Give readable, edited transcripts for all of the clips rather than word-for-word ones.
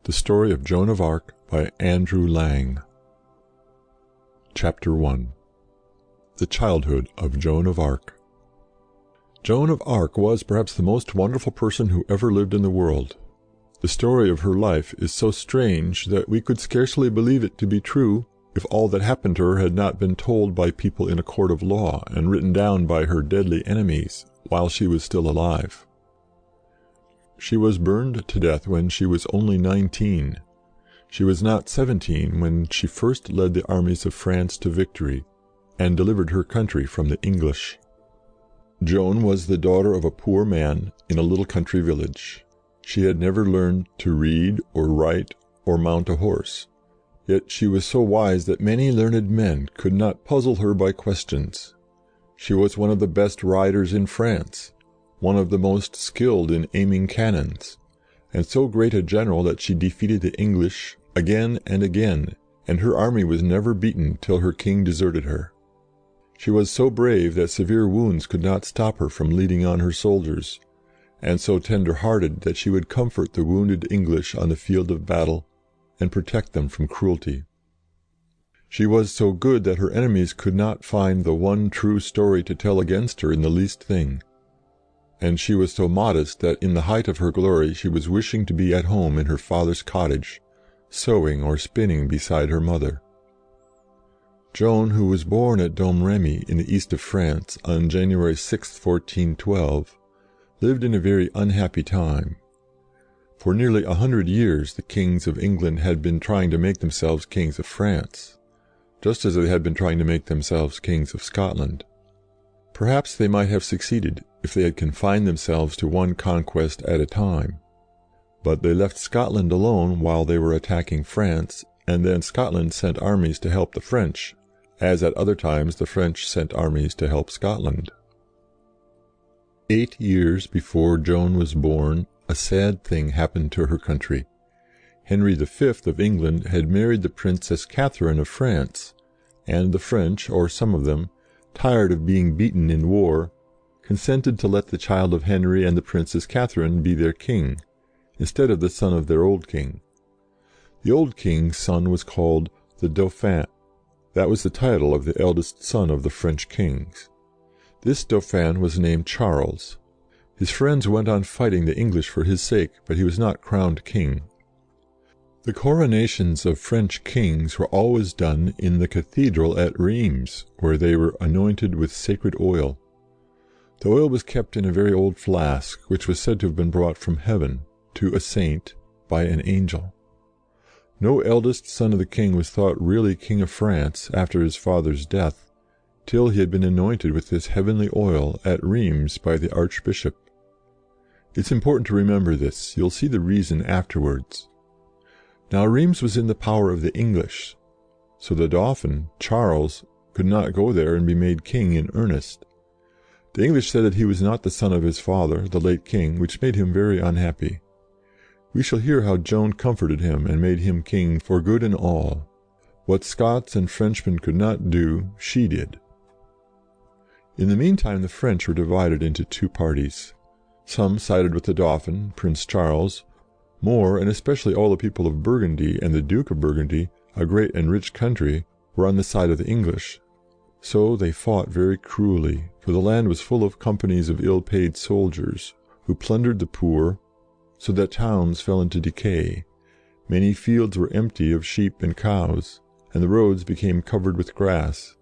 The Story of Joan of Arc by Andrew Lang. Chapter 1. The Childhood of Joan of Arc. Joan of Arc was perhaps the most wonderful person who ever lived in the world. The story of her life is so strange that we could scarcely believe it to be true if all that happened to her had not been told by people in a court of law and written down by her deadly enemies while she was still alive. She was burned to death when she was only 19. She was not 17 when she first led the armies of France to victory, and delivered her country from the English. Joan was the daughter of a poor man in a little country village. She had never learned to read or write or mount a horse, yet she was so wise that many learned men could not puzzle her by questions. She was one of the best riders in France, one of the most skilled in aiming cannons, and so great a general that she defeated the English again and again, and her army was never beaten till her king deserted her. She was so brave that severe wounds could not stop her from leading on her soldiers, and so tender-hearted that she would comfort the wounded English on the field of battle and protect them from cruelty. She was so good that her enemies could not find the one true story to tell against her in the least thing. And she was so modest that in the height of her glory she was wishing to be at home in her father's cottage, sewing or spinning beside her mother. Joan, who was born at Domremy in the east of France on January 6, 1412, lived in a very unhappy time. For nearly 100 years the kings of England had been trying to make themselves kings of France, just as they had been trying to make themselves kings of Scotland. Perhaps they might have succeeded if they had confined themselves to one conquest at a time. But they left Scotland alone while they were attacking France, and then Scotland sent armies to help the French, as at other times the French sent armies to help Scotland. 8 years before Joan was born, a sad thing happened to her country. Henry V of England had married the Princess Catherine of France, and the French, or some of them, tired of being beaten in war, consented to let the child of Henry and the Princess Catherine be their king, instead of the son of their old king. The old king's son was called the Dauphin. That was the title of the eldest son of the French kings. This Dauphin was named Charles. His friends went on fighting the English for his sake, but he was not crowned king. The coronations of French kings were always done in the cathedral at Rheims, where they were anointed with sacred oil. The oil was kept in a very old flask, which was said to have been brought from heaven, to a saint, by an angel. No eldest son of the king was thought really king of France after his father's death, till he had been anointed with this heavenly oil at Rheims by the archbishop. It's important to remember this. You'll see the reason afterwards. Now Rheims was in the power of the English, so the Dauphin, Charles, could not go there and be made king in earnest. The English said that he was not the son of his father, the late king, which made him very unhappy. We shall hear how Joan comforted him and made him king for good and all. What Scots and Frenchmen could not do, she did. In the meantime the French were divided into two parties. Some sided with the Dauphin, Prince Charles. More, and especially all the people of Burgundy and the Duke of Burgundy, a great and rich country, were on the side of the English. So they fought very cruelly, for the land was full of companies of ill-paid soldiers, who plundered the poor, so that towns fell into decay. Many fields were empty of sheep and cows, and the roads became covered with grass.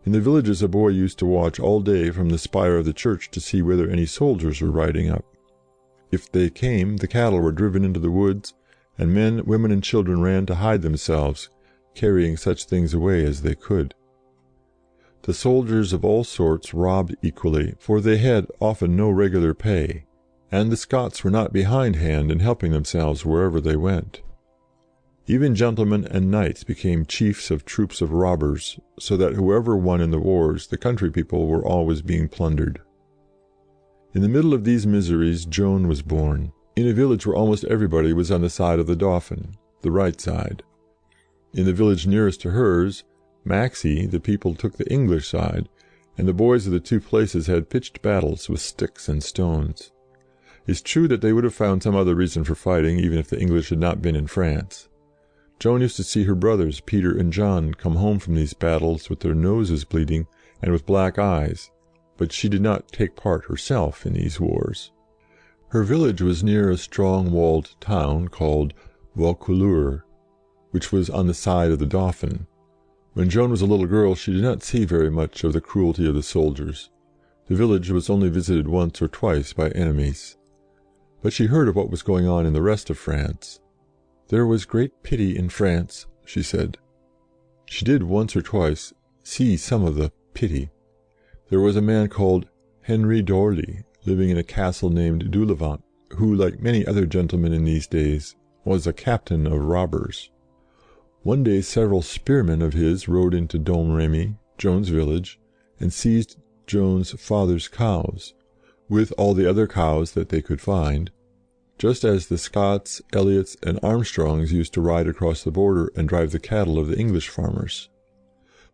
In the villages a boy used to watch all day from the spire of the church to see whether any soldiers were riding up. If they came, the cattle were driven into the woods, and men, women, and children ran to hide themselves, carrying such things away as they could. The soldiers of all sorts robbed equally, for they had often no regular pay, and the Scots were not behindhand in helping themselves wherever they went. Even gentlemen and knights became chiefs of troops of robbers, so that whoever won in the wars, the country people were always being plundered. In the middle of these miseries Joan was born, in a village where almost everybody was on the side of the Dauphin, the right side. In the village nearest to hers, Maxey, the people took the English side, and the boys of the two places had pitched battles with sticks and stones. It's true that they would have found some other reason for fighting, even if the English had not been in France. Joan used to see her brothers, Peter and John, come home from these battles with their noses bleeding and with black eyes, but she did not take part herself in these wars. Her village was near a strong walled town called Vaucouleurs, which was on the side of the Dauphin. When Joan was a little girl she did not see very much of the cruelty of the soldiers. The village was only visited once or twice by enemies. But she heard of what was going on in the rest of France. There was great pity in France, she said. She did once or twice see some of the pity. There was a man called Henry d'Orly, living in a castle named Dulevant, who, like many other gentlemen in these days, was a captain of robbers. One day several spearmen of his rode into Domremy, Joan's village, and seized Joan's father's cows, with all the other cows that they could find, just as the Scots, Elliots, and Armstrongs used to ride across the border and drive the cattle of the English farmers.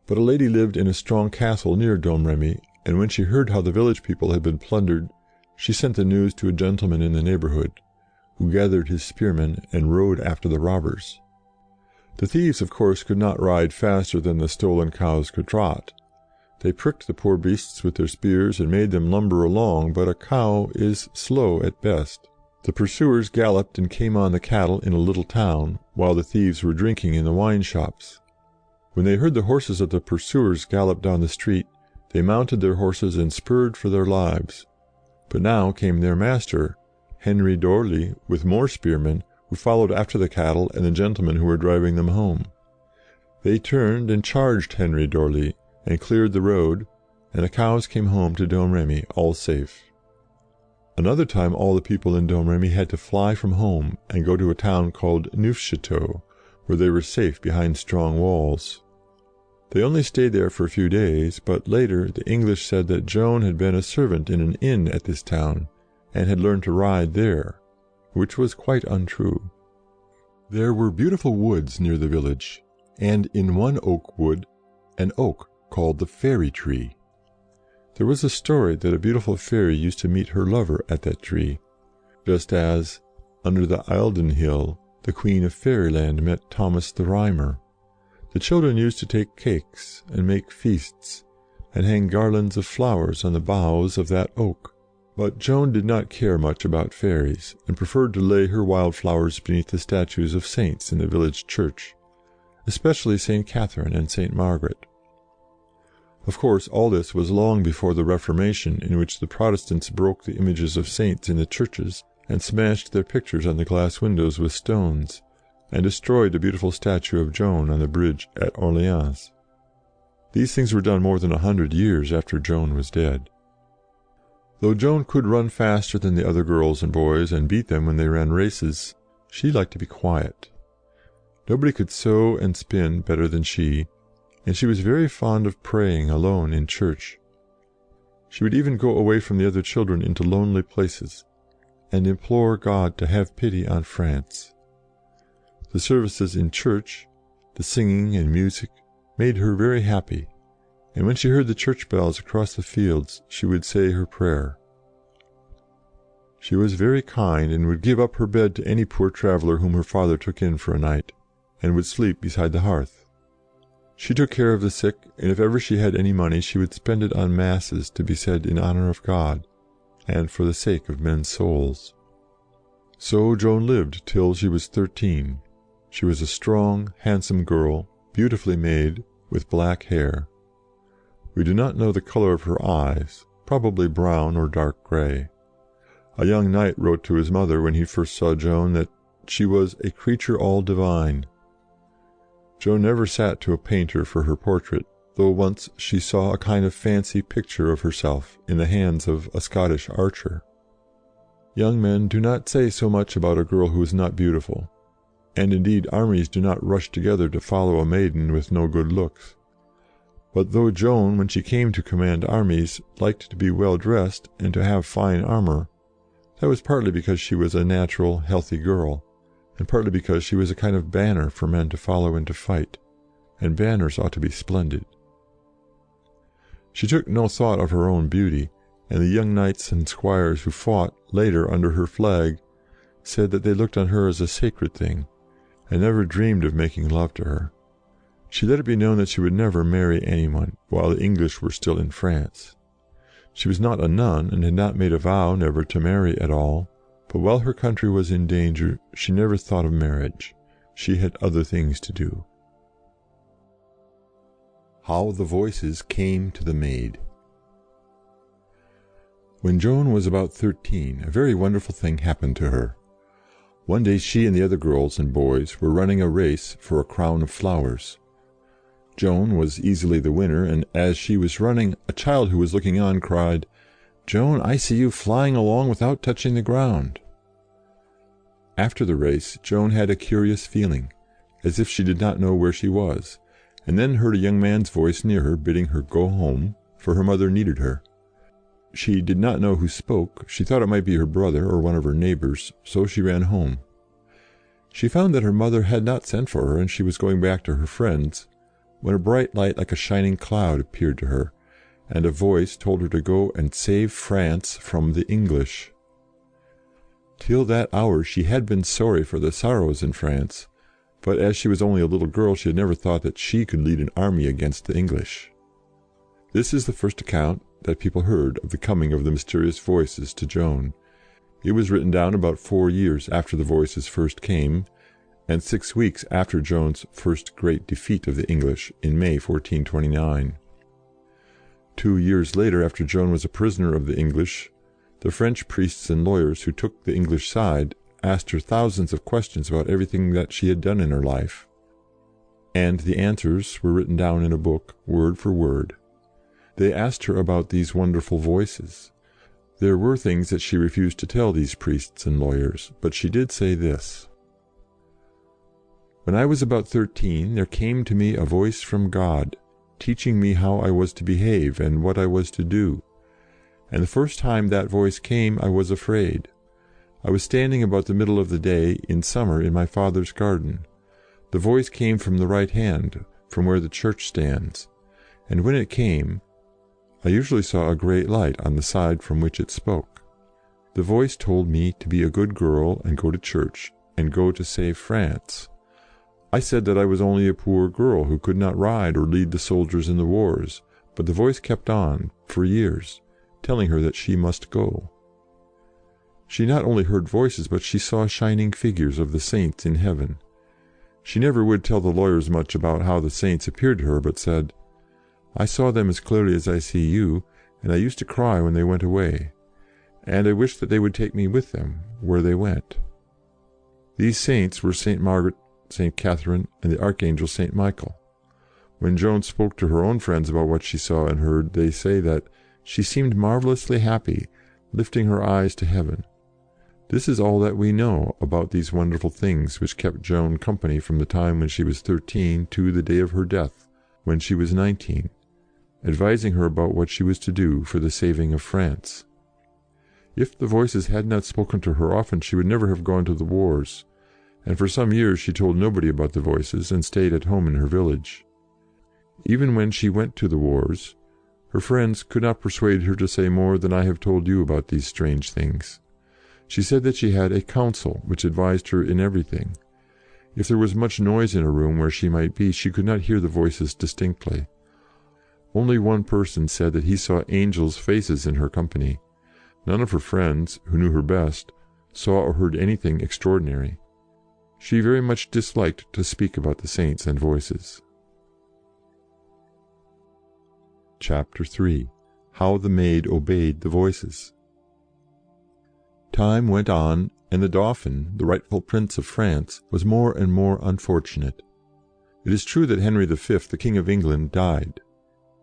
But a lady lived in a strong castle near Domremy, and when she heard how the village people had been plundered, she sent the news to a gentleman in the neighbourhood, who gathered his spearmen and rode after the robbers. The thieves, of course, could not ride faster than the stolen cows could trot. They pricked the poor beasts with their spears and made them lumber along, but a cow is slow at best. The pursuers galloped and came on the cattle in a little town, while the thieves were drinking in the wine shops. When they heard the horses of the pursuers gallop down the street, they mounted their horses and spurred for their lives. But now came their master, Henry d'Orly, with more spearmen, who followed after the cattle and the gentlemen who were driving them home. They turned and charged Henry d'Orly, and cleared the road, and the cows came home to Domremy, all safe. Another time all the people in Domremy had to fly from home and go to a town called Neufchâteau, where they were safe behind strong walls. They only stayed there for a few days, but later the English said that Joan had been a servant in an inn at this town, and had learned to ride there, which was quite untrue. There were beautiful woods near the village, and in one oak wood, an oak called the Fairy Tree. There was a story that a beautiful fairy used to meet her lover at that tree, just as, under the Eildon Hill, the Queen of Fairyland met Thomas the Rhymer. The children used to take cakes and make feasts, and hang garlands of flowers on the boughs of that oak. But Joan did not care much about fairies, and preferred to lay her wild flowers beneath the statues of saints in the village church, especially St. Catherine and St. Margaret. Of course, all this was long before the Reformation, in which the Protestants broke the images of saints in the churches and smashed their pictures on the glass windows with stones, and destroyed the beautiful statue of Joan on the bridge at Orleans. These things were done more than 100 years after Joan was dead. Though Joan could run faster than the other girls and boys and beat them when they ran races, she liked to be quiet. Nobody could sew and spin better than she, and she was very fond of praying alone in church. She would even go away from the other children into lonely places, and implore God to have pity on France. The services in church, the singing and music, made her very happy, and when she heard the church bells across the fields, she would say her prayer. She was very kind, and would give up her bed to any poor traveller whom her father took in for a night, and would sleep beside the hearth. She took care of the sick, and if ever she had any money she would spend it on masses to be said in honour of God, and for the sake of men's souls. So Joan lived till she was 13. She was a strong, handsome girl, beautifully made, with black hair. We do not know the colour of her eyes, probably brown or dark grey. A young knight wrote to his mother when he first saw Joan that she was a creature all divine. Joan never sat to a painter for her portrait, though once she saw a kind of fancy picture of herself in the hands of a Scottish archer. Young men do not say so much about a girl who is not beautiful, and indeed armies do not rush together to follow a maiden with no good looks. But though Joan, when she came to command armies, liked to be well dressed and to have fine armour, that was partly because she was a natural, healthy girl, and partly because she was a kind of banner for men to follow and to fight, and banners ought to be splendid. She took no thought of her own beauty, and the young knights and squires who fought later under her flag said that they looked on her as a sacred thing, and never dreamed of making love to her. She let it be known that she would never marry anyone while the English were still in France. She was not a nun, and had not made a vow never to marry at all, but while her country was in danger, she never thought of marriage. She had other things to do. How the Voices Came to the Maid. When Joan was about 13, a very wonderful thing happened to her. One day she and the other girls and boys were running a race for a crown of flowers. Joan was easily the winner, and as she was running, a child who was looking on cried, "Joan, I see you flying along without touching the ground." After the race, Joan had a curious feeling, as if she did not know where she was, and then heard a young man's voice near her bidding her go home, for her mother needed her. She did not know who spoke. She thought it might be her brother or one of her neighbors, so she ran home. She found that her mother had not sent for her, and she was going back to her friends, when a bright light like a shining cloud appeared to her, and a voice told her to go and save France from the English. Till that hour she had been sorry for the sorrows in France, but as she was only a little girl she had never thought that she could lead an army against the English. This is the first account that people heard of the coming of the mysterious voices to Joan. It was written down about 4 years after the voices first came, and 6 weeks after Joan's first great defeat of the English in May 1429. 2 years later, after Joan was a prisoner of the English, the French priests and lawyers who took the English side asked her thousands of questions about everything that she had done in her life, and the answers were written down in a book, word for word. They asked her about these wonderful voices. There were things that she refused to tell these priests and lawyers, but she did say this: "When I was about 13, there came to me a voice from God, teaching me how I was to behave and what I was to do. And the first time that voice came, I was afraid. I was standing about the middle of the day, in summer, in my father's garden. The voice came from the right hand, from where the church stands, and when it came, I usually saw a great light on the side from which it spoke. The voice told me to be a good girl and go to church, and go to save France. I said that I was only a poor girl who could not ride or lead the soldiers in the wars, but the voice kept on, for years, telling her that she must go. She not only heard voices, but she saw shining figures of the saints in heaven. She never would tell the lawyers much about how the saints appeared to her, but said, 'I saw them as clearly as I see you, and I used to cry when they went away, and I wished that they would take me with them where they went.' These saints were St. Margaret, St. Catherine, and the Archangel St. Michael. When Joan spoke to her own friends about what she saw and heard, they say that she seemed marvelously happy, lifting her eyes to heaven. This is all that we know about these wonderful things which kept Joan company from the time when she was 13 to the day of her death, when she was 19, advising her about what she was to do for the saving of France. If the voices had not spoken to her often, she would never have gone to the wars, and for some years she told nobody about the voices and stayed at home in her village. Even when she went to the wars, her friends could not persuade her to say more than I have told you about these strange things. She said that she had a council which advised her in everything. If there was much noise in a room where she might be, she could not hear the voices distinctly. Only one person said that he saw angels' faces in her company. None of her friends, who knew her best, saw or heard anything extraordinary. She very much disliked to speak about the saints and voices. Chapter 3. How the Maid Obeyed the Voices. Time went on, and the Dauphin, the rightful Prince of France, was more and more unfortunate. It is true that Henry V, the King of England, died.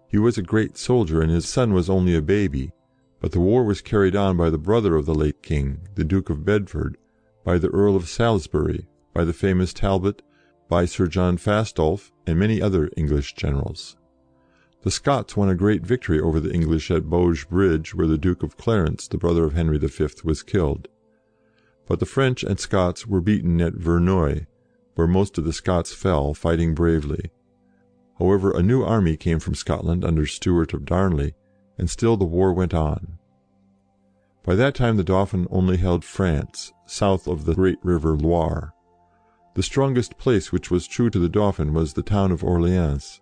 He was a great soldier, and his son was only a baby, but the war was carried on by the brother of the late king, the Duke of Bedford, by the Earl of Salisbury, by the famous Talbot, by Sir John Fastolf, and many other English generals. The Scots won a great victory over the English at Bauge Bridge, where the Duke of Clarence, the brother of Henry V, was killed. But the French and Scots were beaten at Verneuil, where most of the Scots fell, fighting bravely. However, a new army came from Scotland under Stewart of Darnley, and still the war went on. By that time the Dauphin only held France, south of the great river Loire. The strongest place which was true to the Dauphin was the town of Orleans.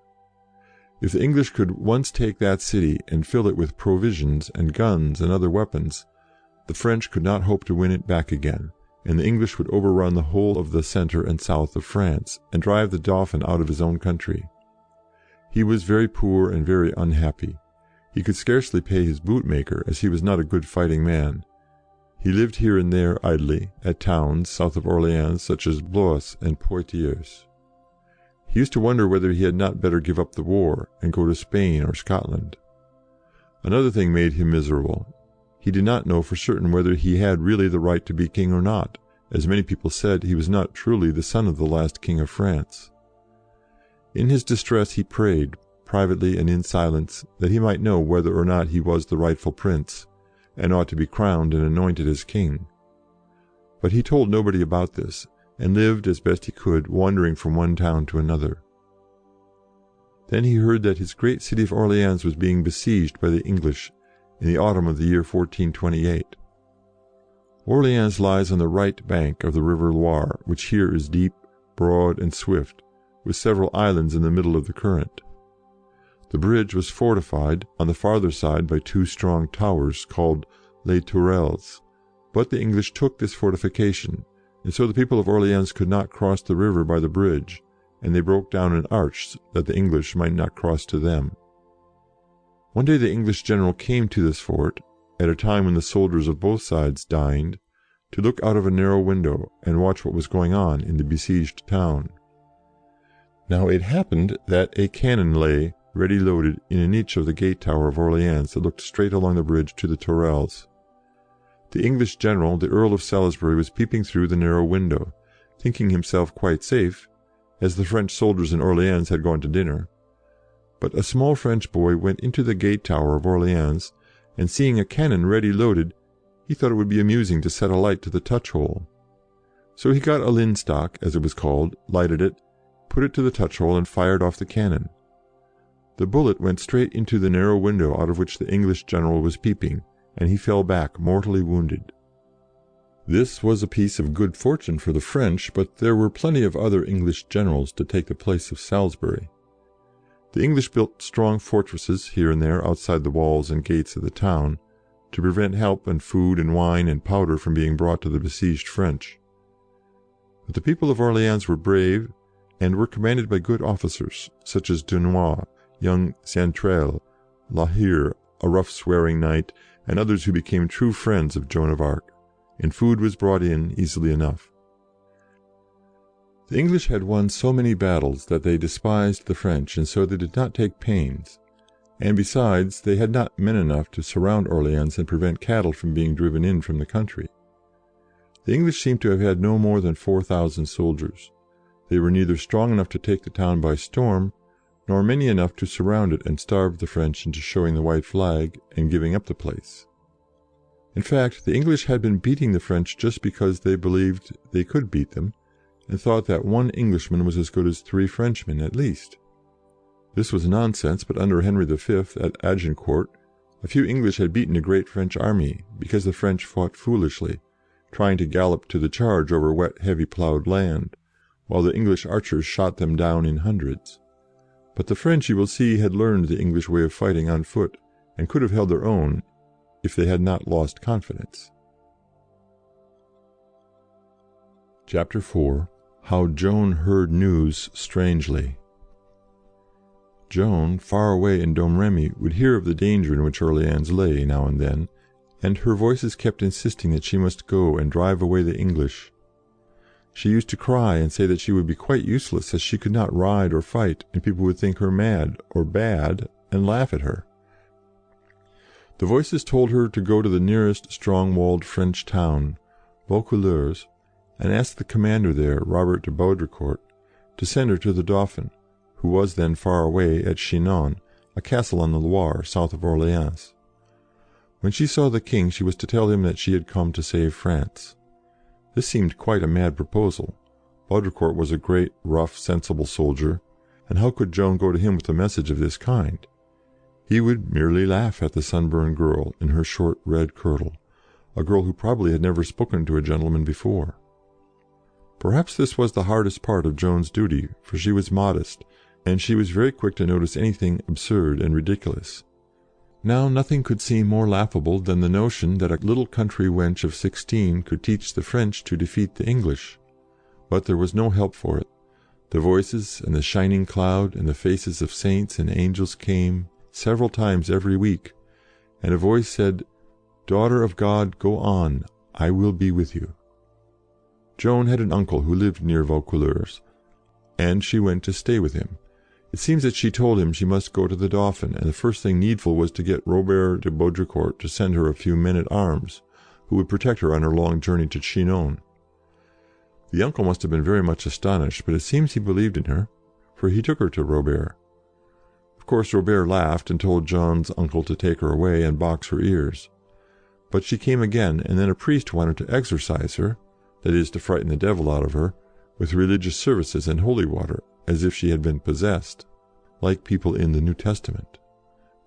If the English could once take that city and fill it with provisions and guns and other weapons, the French could not hope to win it back again, and the English would overrun the whole of the centre and south of France, and drive the Dauphin out of his own country. He was very poor and very unhappy. He could scarcely pay his bootmaker, as he was not a good fighting man. He lived here and there idly, at towns south of Orleans, such as Blois and Poitiers. He used to wonder whether he had not better give up the war, and go to Spain or Scotland. Another thing made him miserable. He did not know for certain whether he had really the right to be king or not, as many people said he was not truly the son of the last king of France. In his distress he prayed, privately and in silence, that he might know whether or not he was the rightful prince, and ought to be crowned and anointed as king. But he told nobody about this, and lived as best he could, wandering from one town to another. Then he heard that his great city of Orleans was being besieged by the English in the autumn of the year 1428. Orleans lies on the right bank of the river Loire, which here is deep, broad, and swift, with several islands in the middle of the current. The bridge was fortified on the farther side by two strong towers, called Les Tourelles, but the English took this fortification, and so the people of Orleans could not cross the river by the bridge, and they broke down an arch that the English might not cross to them. One day the English general came to this fort, at a time when the soldiers of both sides dined, to look out of a narrow window and watch what was going on in the besieged town. Now it happened that a cannon lay, ready loaded, in a niche of the gate tower of Orleans that looked straight along the bridge to the Tourelles. The English general, the Earl of Salisbury, was peeping through the narrow window, thinking himself quite safe, as the French soldiers in Orleans had gone to dinner. But a small French boy went into the gate tower of Orleans, and seeing a cannon ready loaded, he thought it would be amusing to set a light to the touch-hole. So he got a linstock, as it was called, lighted it, put it to the touch-hole, and fired off the cannon. The bullet went straight into the narrow window out of which the English general was peeping, and he fell back mortally wounded. This was a piece of good fortune for the French, but there were plenty of other English generals to take the place of Salisbury. The English built strong fortresses here and there outside the walls and gates of the town, to prevent help and food and wine and powder from being brought to the besieged French. But the people of Orleans were brave, and were commanded by good officers, such as Dunois, young Saintrel, La Hire, a rough swearing knight, and others who became true friends of Joan of Arc, and food was brought in easily enough. The English had won so many battles that they despised the French, and so they did not take pains, and besides they had not men enough to surround Orleans and prevent cattle from being driven in from the country. The English seem to have had no more than 4,000 soldiers. They were neither strong enough to take the town by storm, nor many enough to surround it and starve the French into showing the white flag and giving up the place. In fact, the English had been beating the French just because they believed they could beat them, and thought that one Englishman was as good as 3 Frenchmen at least. This was nonsense, but under Henry V at Agincourt, a few English had beaten a great French army, because the French fought foolishly, trying to gallop to the charge over wet, heavy ploughed land, while the English archers shot them down in hundreds. But the French, you will see, had learned the English way of fighting on foot, and could have held their own if they had not lost confidence. Chapter 4. How Joan heard news strangely. Joan, far away in Domremy, would hear of the danger in which Orleans lay now and then, and her voices kept insisting that she must go and drive away the English. She used to cry and say that she would be quite useless, as she could not ride or fight, and people would think her mad or bad and laugh at her. The voices told her to go to the nearest strong-walled French town, Vaucouleurs, and ask the commander there, Robert de Baudricourt, to send her to the Dauphin, who was then far away at Chinon, a castle on the Loire, south of Orleans. When she saw the king, she was to tell him that she had come to save France. This seemed quite a mad proposal. Baudricourt was a great, rough, sensible soldier, and how could Joan go to him with a message of this kind? He would merely laugh at the sunburned girl in her short red kirtle, a girl who probably had never spoken to a gentleman before. Perhaps this was the hardest part of Joan's duty, for she was modest, and she was very quick to notice anything absurd and ridiculous. Now nothing could seem more laughable than the notion that a little country wench of 16 could teach the French to defeat the English. But there was no help for it. The voices and the shining cloud and the faces of saints and angels came several times every week, and a voice said, "Daughter of God, go on, I will be with you." Joan had an uncle who lived near Vaucouleurs, and she went to stay with him. It seems that she told him she must go to the Dauphin, and the first thing needful was to get Robert de Baudricourt to send her a few men-at-arms, who would protect her on her long journey to Chinon. The uncle must have been very much astonished, but it seems he believed in her, for he took her to Robert. Of course Robert laughed and told Joan's uncle to take her away and box her ears. But she came again, and then a priest wanted to exorcise her, that is, to frighten the devil out of her, with religious services and holy water, as if she had been possessed, like people in the New Testament.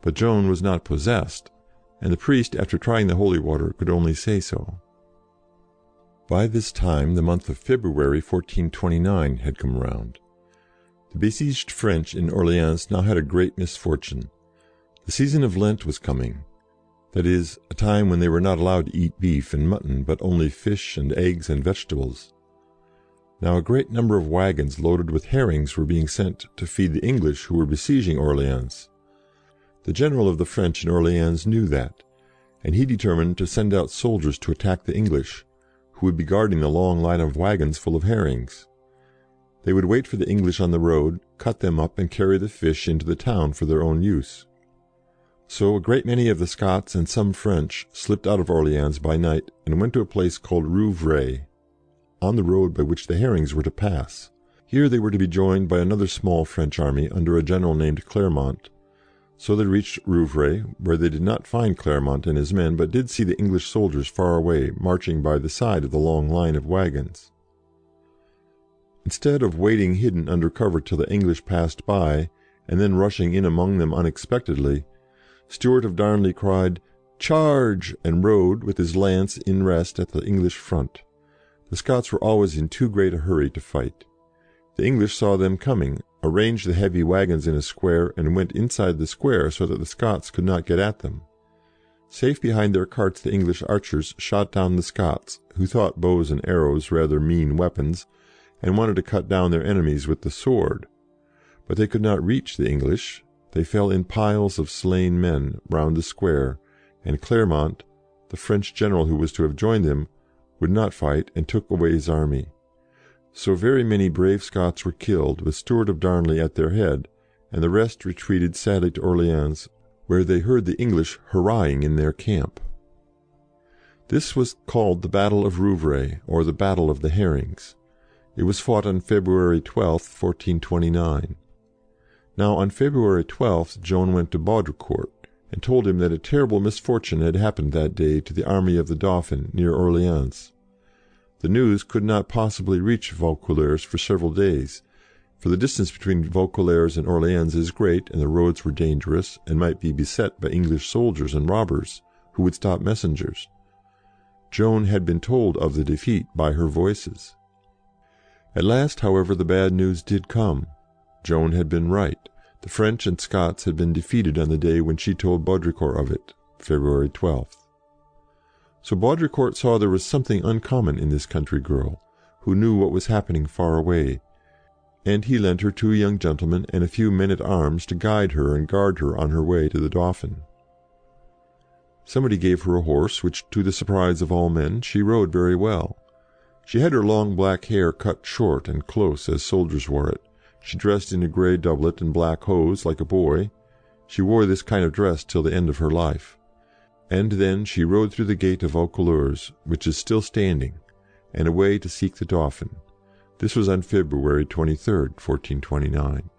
But Joan was not possessed, and the priest, after trying the holy water, could only say so. By this time the month of February 1429 had come round. The besieged French in Orleans now had a great misfortune. The season of Lent was coming, that is, a time when they were not allowed to eat beef and mutton, but only fish and eggs and vegetables. Now a great number of wagons loaded with herrings were being sent to feed the English who were besieging Orleans. The general of the French in Orleans knew that, and he determined to send out soldiers to attack the English, who would be guarding the long line of wagons full of herrings. They would wait for the English on the road, cut them up, and carry the fish into the town for their own use. So a great many of the Scots and some French slipped out of Orleans by night and went to a place called Rouvray, on the road by which the herrings were to pass. Here they were to be joined by another small French army under a general named Clermont. So they reached Rouvray, where they did not find Clermont and his men, but did see the English soldiers far away, marching by the side of the long line of wagons. Instead of waiting hidden under cover till the English passed by, and then rushing in among them unexpectedly, Stewart of Darnley cried, "Charge!" and rode, with his lance in rest, at the English front. The Scots were always in too great a hurry to fight. The English saw them coming, arranged the heavy wagons in a square, and went inside the square so that the Scots could not get at them. Safe behind their carts the English archers shot down the Scots, who thought bows and arrows rather mean weapons, and wanted to cut down their enemies with the sword. But they could not reach the English. They fell in piles of slain men round the square, and Clermont, the French general who was to have joined them, would not fight, and took away his army. So very many brave Scots were killed, with Stewart of Darnley at their head, and the rest retreated sadly to Orleans, where they heard the English hurrahing in their camp. This was called the Battle of Rouvray, or the Battle of the Herrings. It was fought on February 12, 1429. Now on February 12th Joan went to Baudricourt, and told him that a terrible misfortune had happened that day to the army of the Dauphin near Orleans. The news could not possibly reach Vaucouleurs for several days, for the distance between Vaucouleurs and Orleans is great, and the roads were dangerous, and might be beset by English soldiers and robbers, who would stop messengers. Joan had been told of the defeat by her voices. At last, however, the bad news did come. Joan had been right. The French and Scots had been defeated on the day when she told Baudricourt of it, February 12th. So Baudricourt saw there was something uncommon in this country girl, who knew what was happening far away, and he lent her 2 young gentlemen and a few men-at-arms to guide her and guard her on her way to the Dauphin. Somebody gave her a horse, which, to the surprise of all men, she rode very well. She had her long black hair cut short and close, as soldiers wore it. She dressed in a grey doublet and black hose, like a boy. She wore this kind of dress till the end of her life. And then she rode through the gate of Vaucouleurs, which is still standing, and away to seek the Dauphin. This was on February 23rd, 1429.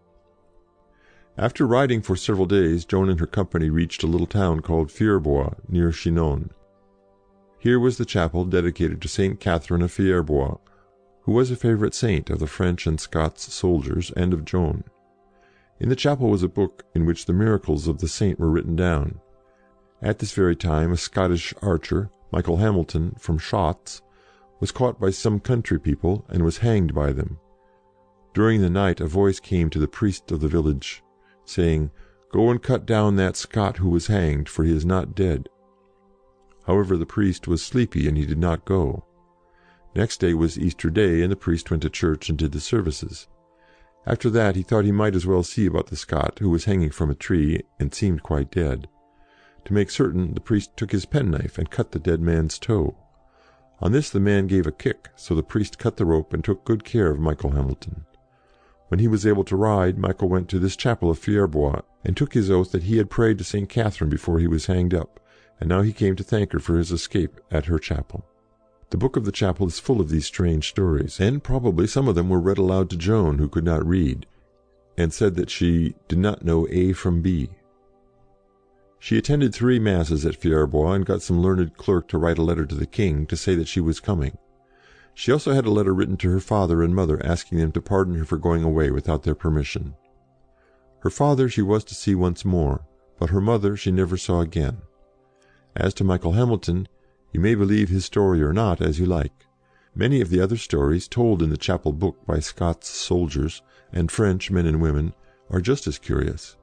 After riding for several days, Joan and her company reached a little town called Fierbois, near Chinon. Here was the chapel dedicated to Saint Catherine of Fierbois, who was a favourite saint of the French and Scots soldiers and of Joan. In the chapel was a book in which the miracles of the saint were written down. At this very time a Scottish archer, Michael Hamilton, from Shotts, was caught by some country people, and was hanged by them. During the night a voice came to the priest of the village, saying, "Go and cut down that Scot who was hanged, for he is not dead." However, the priest was sleepy, and he did not go. Next day was Easter Day, and the priest went to church and did the services. After that he thought he might as well see about the Scot, who was hanging from a tree, and seemed quite dead. To make certain, the priest took his penknife and cut the dead man's toe. On this the man gave a kick, so the priest cut the rope and took good care of Michael Hamilton. When he was able to ride, Michael went to this chapel of Fierbois, and took his oath that he had prayed to St. Catherine before he was hanged up, and now he came to thank her for his escape at her chapel. The book of the chapel is full of these strange stories, and probably some of them were read aloud to Joan, who could not read, and said that she did not know A from B. She attended 3 masses at Fierbois, and got some learned clerk to write a letter to the king to say that she was coming. She also had a letter written to her father and mother asking them to pardon her for going away without their permission. Her father she was to see once more, but her mother she never saw again. As to Michael Hamilton, you may believe his story or not, as you like. Many of the other stories told in the chapel book by Scots soldiers and French men and women are just as curious.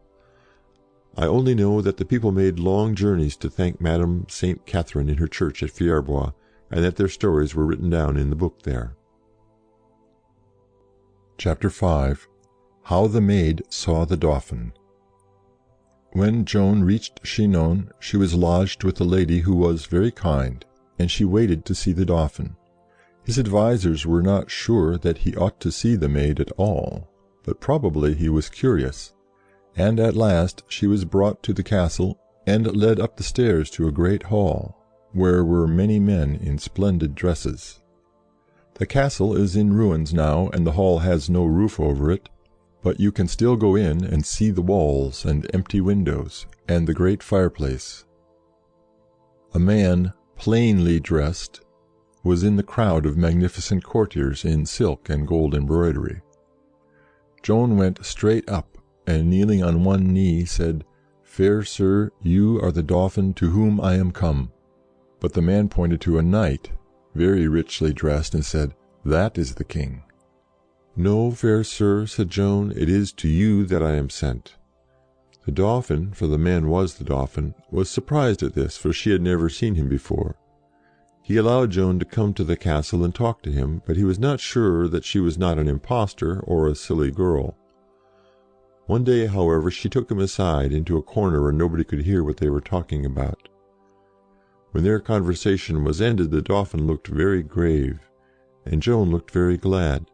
I only know that the people made long journeys to thank Madame St. Catherine in her church at Fierbois, and that their stories were written down in the book there. Chapter 5. How the Maid saw the Dauphin. When Joan reached Chinon, she was lodged with a lady who was very kind, and she waited to see the Dauphin. His advisers were not sure that he ought to see the Maid at all, but probably he was curious, and at last she was brought to the castle, and led up the stairs to a great hall, where were many men in splendid dresses. The castle is in ruins now, and the hall has no roof over it, but you can still go in and see the walls and empty windows, and the great fireplace. A man, plainly dressed, was in the crowd of magnificent courtiers in silk and gold embroidery. Joan went straight up, and kneeling on one knee, said, "Fair sir, you are the Dauphin to whom I am come." But the man pointed to a knight, very richly dressed, and said, "That is the king." "No, fair sir," said Joan, "it is to you that I am sent." The Dauphin, for the man was the Dauphin, was surprised at this, for she had never seen him before. He allowed Joan to come to the castle and talk to him, but he was not sure that she was not an impostor or a silly girl. One day, however, she took him aside into a corner where nobody could hear what they were talking about. When their conversation was ended, the Dauphin looked very grave, and Joan looked very glad.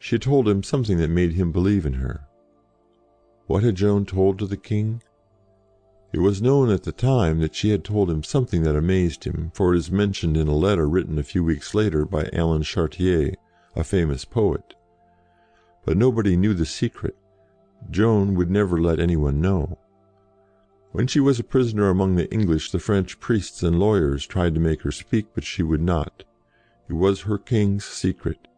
She had told him something that made him believe in her. What had Joan told to the king? It was known at the time that she had told him something that amazed him, for it is mentioned in a letter written a few weeks later by Alan Chartier, a famous poet. But nobody knew the secret. Joan would never let anyone know. When she was a prisoner among the English, the French priests and lawyers tried to make her speak, but she would not. It was her king's secret.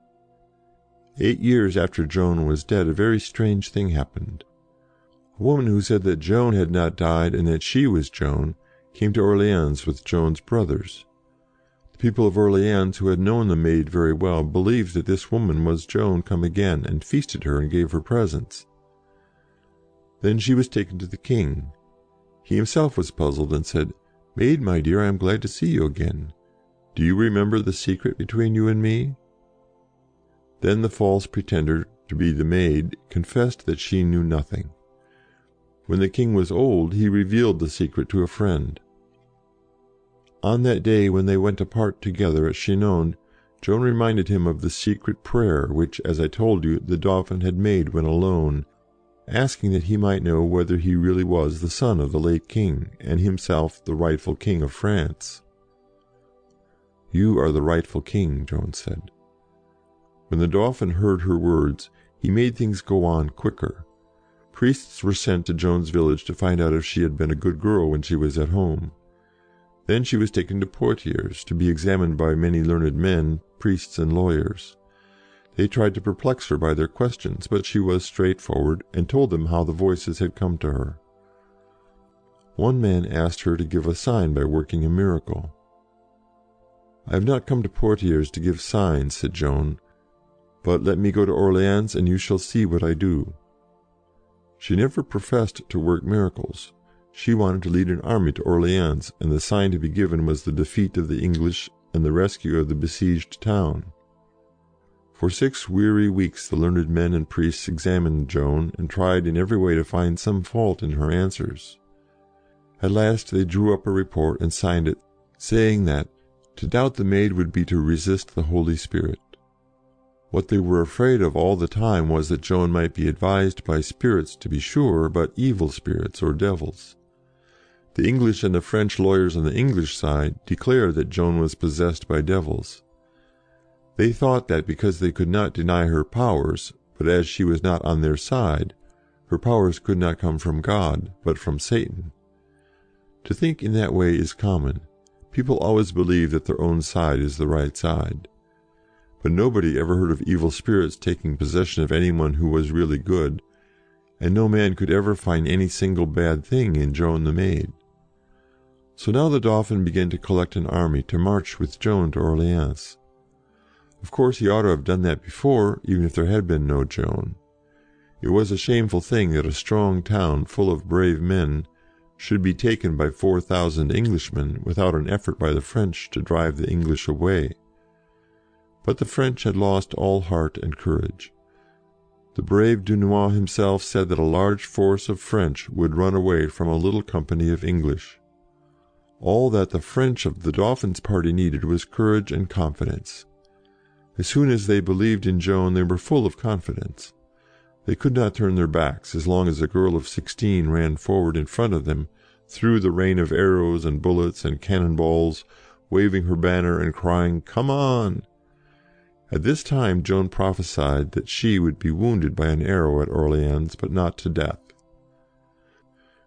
8 years after Joan was dead, a very strange thing happened. A woman who said that Joan had not died and that she was Joan came to Orleans with Joan's brothers. The people of Orleans, who had known the Maid very well, believed that this woman was Joan come again, and feasted her and gave her presents. Then she was taken to the king. He himself was puzzled and said, "Maid, my dear, I am glad to see you again. Do you remember the secret between you and me?" Then the false pretender to be the Maid confessed that she knew nothing. When the king was old, he revealed the secret to a friend. On that day when they went apart together at Chinon, Joan reminded him of the secret prayer which, as I told you, the Dauphin had made when alone, asking that he might know whether he really was the son of the late king, and himself the rightful king of France. "You are the rightful king," Joan said. When the Dauphin heard her words, he made things go on quicker. Priests were sent to Joan's village to find out if she had been a good girl when she was at home. Then she was taken to Poitiers to be examined by many learned men, priests and lawyers. They tried to perplex her by their questions, but she was straightforward, and told them how the voices had come to her. One man asked her to give a sign by working a miracle. "I have not come to Poitiers to give signs," said Joan, "but let me go to Orleans and you shall see what I do." She never professed to work miracles. She wanted to lead an army to Orleans, and the sign to be given was the defeat of the English and the rescue of the besieged town. For 6 weary weeks the learned men and priests examined Joan, and tried in every way to find some fault in her answers. At last they drew up a report and signed it, saying that to doubt the Maid would be to resist the Holy Spirit. What they were afraid of all the time was that Joan might be advised by spirits, to be sure, but evil spirits or devils. The English and the French lawyers on the English side declared that Joan was possessed by devils. They thought that because they could not deny her powers, but as she was not on their side, her powers could not come from God, but from Satan. To think in that way is common. People always believe that their own side is the right side. But nobody ever heard of evil spirits taking possession of anyone who was really good, and no man could ever find any single bad thing in Joan the Maid. So now the Dauphin began to collect an army to march with Joan to Orleans. Of course he ought to have done that before, even if there had been no Joan. It was a shameful thing that a strong town full of brave men should be taken by 4,000 Englishmen without an effort by the French to drive the English away. But the French had lost all heart and courage. The brave Dunois himself said that a large force of French would run away from a little company of English. All that the French of the Dauphin's party needed was courage and confidence. As soon as they believed in Joan, they were full of confidence. They could not turn their backs as long as a girl of 16 ran forward in front of them, through the rain of arrows and bullets and cannon balls, waving her banner and crying, "Come on!" At this time Joan prophesied that she would be wounded by an arrow at Orleans, but not to death.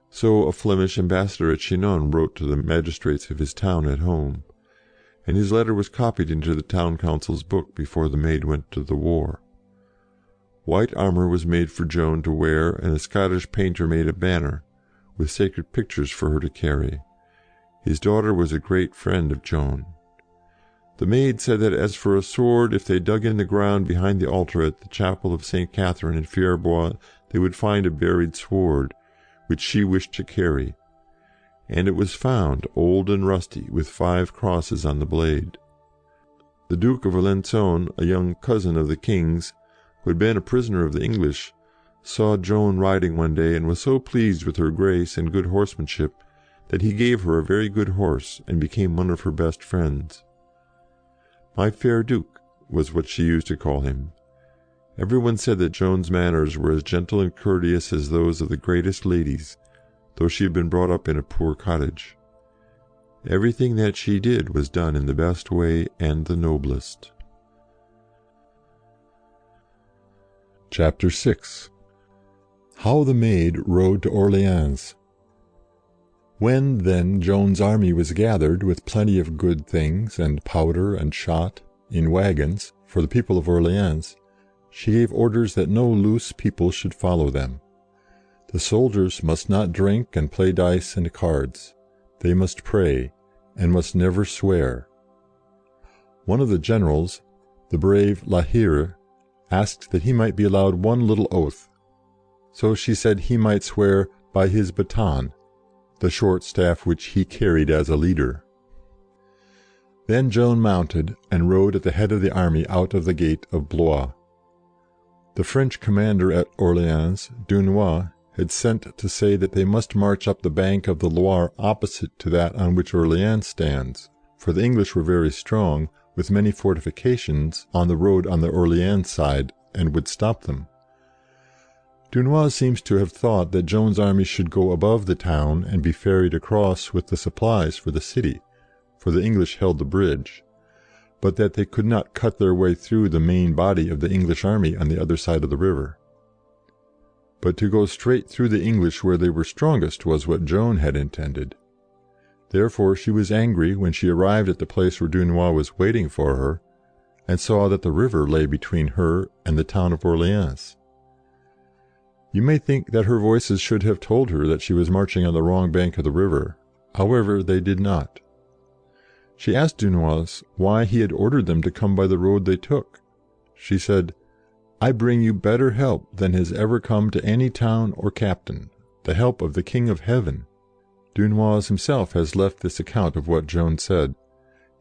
So a Flemish ambassador at Chinon wrote to the magistrates of his town at home, and his letter was copied into the town council's book before the Maid went to the war. White armour was made for Joan to wear, and a Scottish painter made a banner, with sacred pictures for her to carry. His daughter was a great friend of Joan. The Maid said that as for a sword, if they dug in the ground behind the altar at the chapel of St. Catherine in Fierbois, they would find a buried sword, which she wished to carry. And it was found, old and rusty, with 5 crosses on the blade. The Duke of Alençon, a young cousin of the King's, who had been a prisoner of the English, saw Joan riding one day, and was so pleased with her grace and good horsemanship that he gave her a very good horse, and became one of her best friends. "My fair Duke" was what she used to call him. Everyone said that Joan's manners were as gentle and courteous as those of the greatest ladies, though she had been brought up in a poor cottage. Everything that she did was done in the best way and the noblest. Chapter 6. How the Maid rode to Orleans. When, then, Joan's army was gathered, with plenty of good things, and powder and shot, in wagons, for the people of Orleans, she gave orders that no loose people should follow them. The soldiers must not drink and play dice and cards. They must pray, and must never swear. One of the generals, the brave La Hire, asked that he might be allowed one little oath. So she said he might swear by his baton, the short staff which he carried as a leader. Then Joan mounted and rode at the head of the army out of the gate of Blois. The French commander at Orleans, Dunois, had sent to say that they must march up the bank of the Loire opposite to that on which Orleans stands, for the English were very strong, with many fortifications on the road on the Orleans side, and would stop them. Dunois seems to have thought that Joan's army should go above the town and be ferried across with the supplies for the city, for the English held the bridge, but that they could not cut their way through the main body of the English army on the other side of the river. But to go straight through the English where they were strongest was what Joan had intended. Therefore she was angry when she arrived at the place where Dunois was waiting for her, and saw that the river lay between her and the town of Orleans. You may think that her voices should have told her that she was marching on the wrong bank of the river. However, they did not. She asked Dunois why he had ordered them to come by the road they took. She said, "I bring you better help than has ever come to any town or captain, the help of the King of Heaven." Dunois himself has left this account of what Joan said,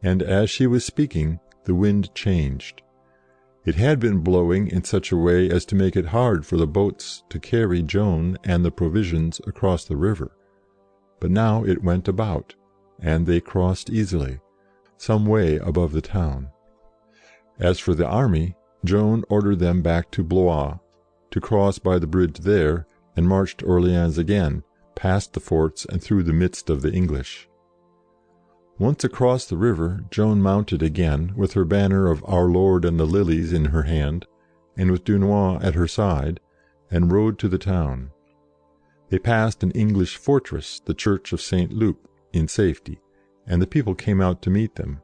and as she was speaking, the wind changed. It had been blowing in such a way as to make it hard for the boats to carry Joan and the provisions across the river, but now it went about, and they crossed easily, some way above the town. As for the army, Joan ordered them back to Blois, to cross by the bridge there, and march to Orleans again, past the forts and through the midst of the English. Once across the river, Joan mounted again, with her banner of Our Lord and the Lilies in her hand, and with Dunois at her side, and rode to the town. They passed an English fortress, the church of St. Loup, in safety, and the people came out to meet them.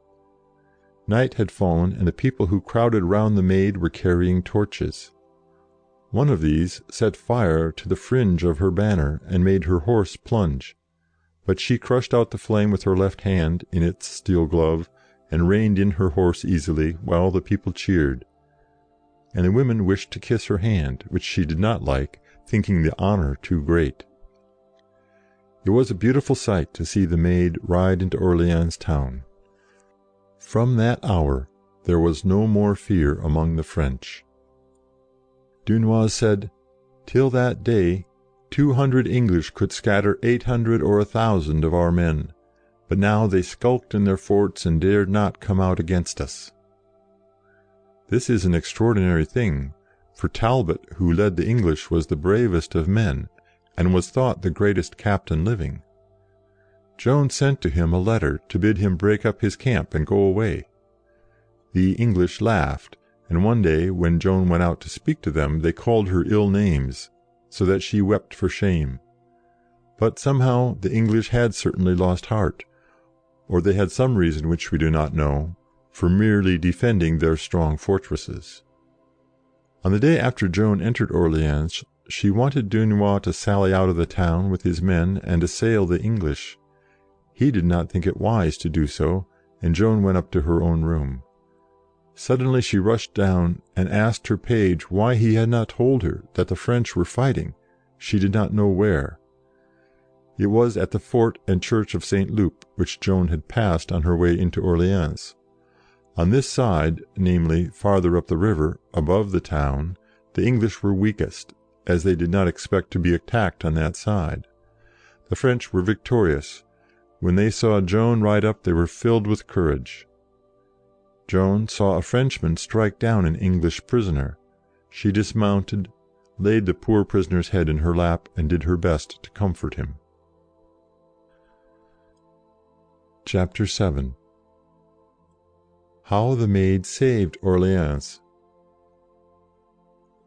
Night had fallen, and the people who crowded round the Maid were carrying torches. One of these set fire to the fringe of her banner and made her horse plunge, but she crushed out the flame with her left hand in its steel glove, and reined in her horse easily, while the people cheered. And the women wished to kiss her hand, which she did not like, thinking the honour too great. It was a beautiful sight to see the Maid ride into Orleans town. From that hour there was no more fear among the French. Dunois said, "Till that day 200 English could scatter 800 or 1,000 of our men, but now they skulked in their forts and dared not come out against us." This is an extraordinary thing, for Talbot, who led the English, was the bravest of men, and was thought the greatest captain living. Joan sent to him a letter to bid him break up his camp and go away. The English laughed, and one day, when Joan went out to speak to them, they called her ill names, so that she wept for shame. But somehow the English had certainly lost heart, or they had some reason which we do not know, for merely defending their strong fortresses. On the day after Joan entered Orleans, she wanted Dunois to sally out of the town with his men and assail the English. He did not think it wise to do so, and Joan went up to her own room. Suddenly she rushed down and asked her page why he had not told her that the French were fighting, she did not know where. It was at the fort and church of St. Loup, which Joan had passed on her way into Orleans. On this side, namely, farther up the river, above the town, the English were weakest, as they did not expect to be attacked on that side. The French were victorious. When they saw Joan ride up, they were filled with courage. Joan saw a Frenchman strike down an English prisoner. She dismounted, laid the poor prisoner's head in her lap, and did her best to comfort him. Chapter 7. How the Maid saved Orleans.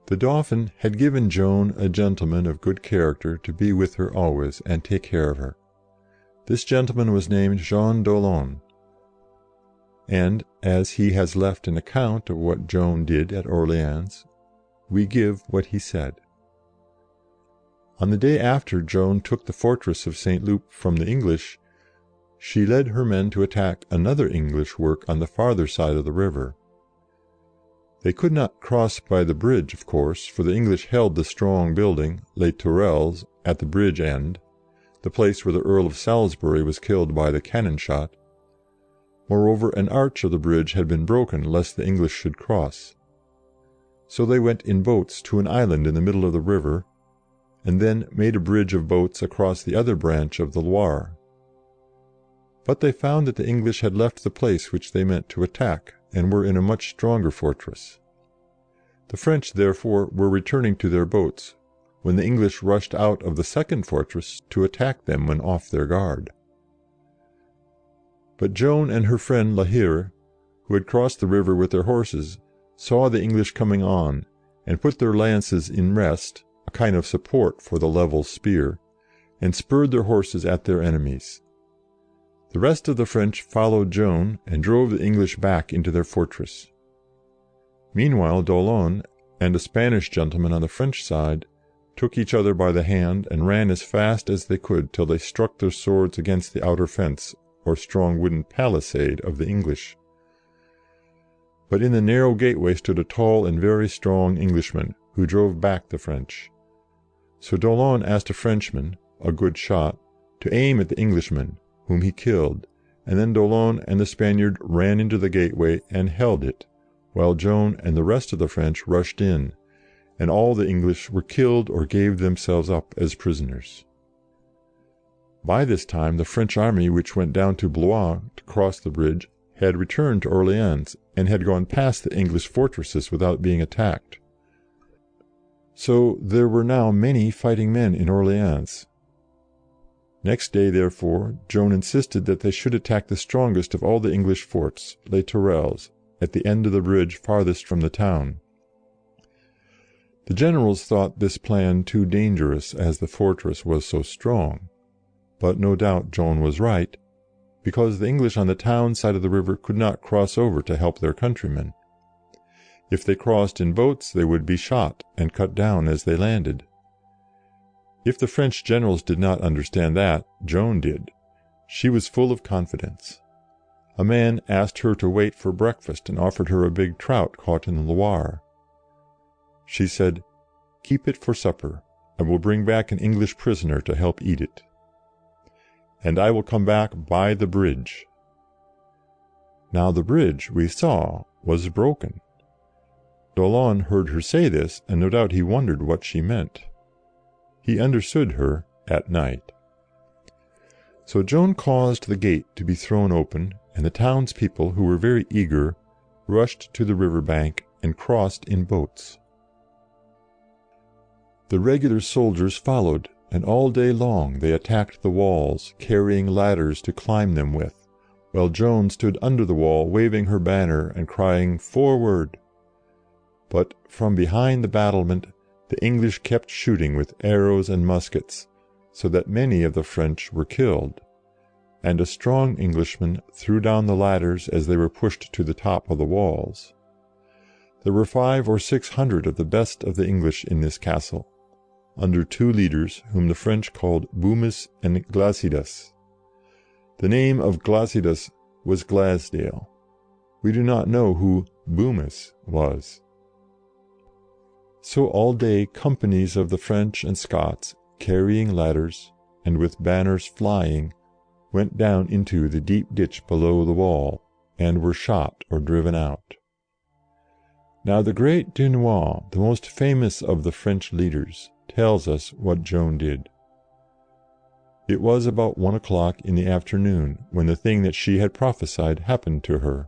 The Dauphin had given Joan a gentleman of good character to be with her always and take care of her. This gentleman was named Jean d'Aulon, and as he has left an account of what Joan did at Orleans, we give what he said. On the day after Joan took the fortress of St. Loup from the English, she led her men to attack another English work on the farther side of the river. They could not cross by the bridge, of course, for the English held the strong building, Les Tourelles, at the bridge end, the place where the Earl of Salisbury was killed by the cannon shot. Moreover, an arch of the bridge had been broken lest the English should cross. So they went in boats to an island in the middle of the river, and then made a bridge of boats across the other branch of the Loire. But they found that the English had left the place which they meant to attack, and were in a much stronger fortress. The French, therefore, were returning to their boats, when the English rushed out of the second fortress to attack them when off their guard. But Joan and her friend La Hire, who had crossed the river with their horses, saw the English coming on, and put their lances in rest, a kind of support for the level spear, and spurred their horses at their enemies. The rest of the French followed Joan and drove the English back into their fortress. Meanwhile d'Aulon and a Spanish gentleman on the French side took each other by the hand and ran as fast as they could till they struck their swords against the outer fence, or strong wooden palisade of the English. But in the narrow gateway stood a tall and very strong Englishman, who drove back the French. So D'Aulon asked a Frenchman, a good shot, to aim at the Englishman, whom he killed, and then D'Aulon and the Spaniard ran into the gateway and held it, while Joan and the rest of the French rushed in, and all the English were killed or gave themselves up as prisoners. By this time the French army which went down to Blois to cross the bridge had returned to Orléans, and had gone past the English fortresses without being attacked. So there were now many fighting men in Orléans. Next day, therefore, Joan insisted that they should attack the strongest of all the English forts, Les Tourelles, at the end of the bridge farthest from the town. The generals thought this plan too dangerous, as the fortress was so strong. But no doubt Joan was right, because the English on the town side of the river could not cross over to help their countrymen. If they crossed in boats, they would be shot and cut down as they landed. If the French generals did not understand that, Joan did. She was full of confidence. A man asked her to wait for breakfast and offered her a big trout caught in the Loire. She said, "Keep it for supper. I will bring back an English prisoner to help eat it. And I will come back by the bridge." Now the bridge, we saw, was broken. D'Aulon heard her say this, and no doubt he wondered what she meant. He understood her at night. So Joan caused the gate to be thrown open, and the townspeople, who were very eager, rushed to the river bank and crossed in boats. The regular soldiers followed, and all day long they attacked the walls, carrying ladders to climb them with, while Joan stood under the wall waving her banner and crying "Forward!" But from behind the battlement the English kept shooting with arrows and muskets, so that many of the French were killed, and a strong Englishman threw down the ladders as they were pushed to the top of the walls. There were 500 or 600 of the best of the English in this castle, under 2 leaders whom the French called Bumus and Glacidas. The name of Glacidas was Glasdale. We do not know who Bumus was. So all day companies of the French and Scots, carrying ladders, and with banners flying, went down into the deep ditch below the wall, and were shot or driven out. Now the great Dunois, the most famous of the French leaders, tells us what Joan did. It was about 1 o'clock in the afternoon when the thing that she had prophesied happened to her.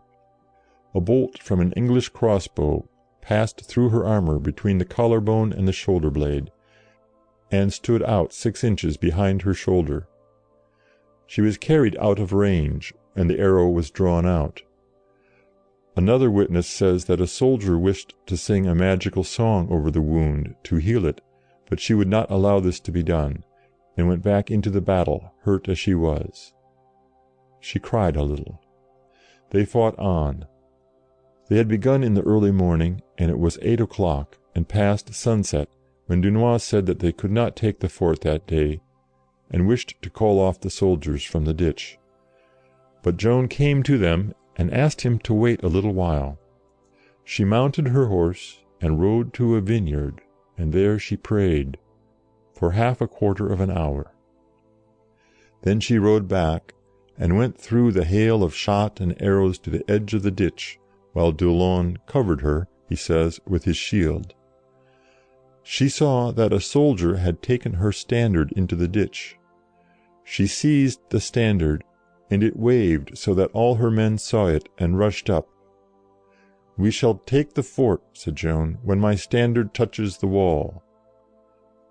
A bolt from an English crossbow passed through her armour between the collarbone and the shoulder blade, and stood out 6 inches behind her shoulder. She was carried out of range, and the arrow was drawn out. Another witness says that a soldier wished to sing a magical song over the wound to heal it, but she would not allow this to be done, and went back into the battle, hurt as she was. She cried a little. They fought on. They had begun in the early morning, and it was 8 o'clock, and past sunset, when Dunois said that they could not take the fort that day, and wished to call off the soldiers from the ditch. But Joan came to them, and asked him to wait a little while. She mounted her horse, and rode to a vineyard, and there she prayed, for half a quarter of an hour. Then she rode back, and went through the hail of shot and arrows to the edge of the ditch, while D'Aulon covered her, he says, with his shield. She saw that a soldier had taken her standard into the ditch. She seized the standard, and it waved so that all her men saw it and rushed up. "We shall take the fort," said Joan, "when my standard touches the wall."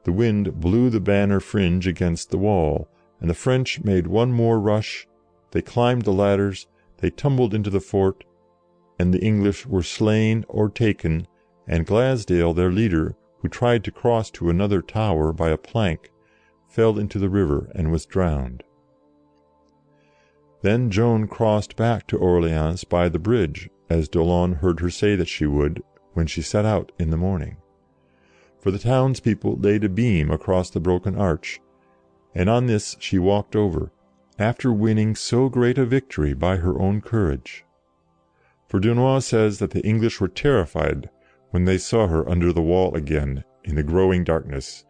The wind blew the banner fringe against the wall, and the French made one more rush. They climbed the ladders, they tumbled into the fort, and the English were slain or taken, and Glasdale, their leader, who tried to cross to another tower by a plank, fell into the river and was drowned. Then Joan crossed back to Orléans by the bridge, as D'Aulon heard her say that she would, when she set out in the morning. For the townspeople laid a beam across the broken arch, and on this she walked over, after winning so great a victory by her own courage. For Dunois says that the English were terrified when they saw her under the wall again in the growing darkness,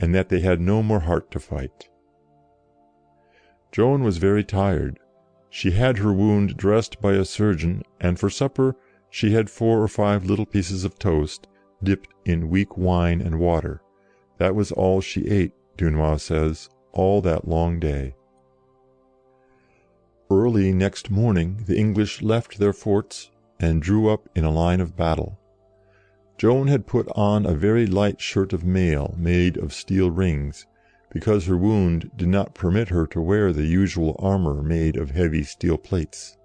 and that they had no more heart to fight. Joan was very tired. She had her wound dressed by a surgeon, and for supper she had 4 or 5 little pieces of toast, dipped in weak wine and water. That was all she ate, Dunois says, all that long day. Early next morning the English left their forts and drew up in a line of battle. Joan had put on a very light shirt of mail made of steel rings, because her wound did not permit her to wear the usual armour made of heavy steel plates.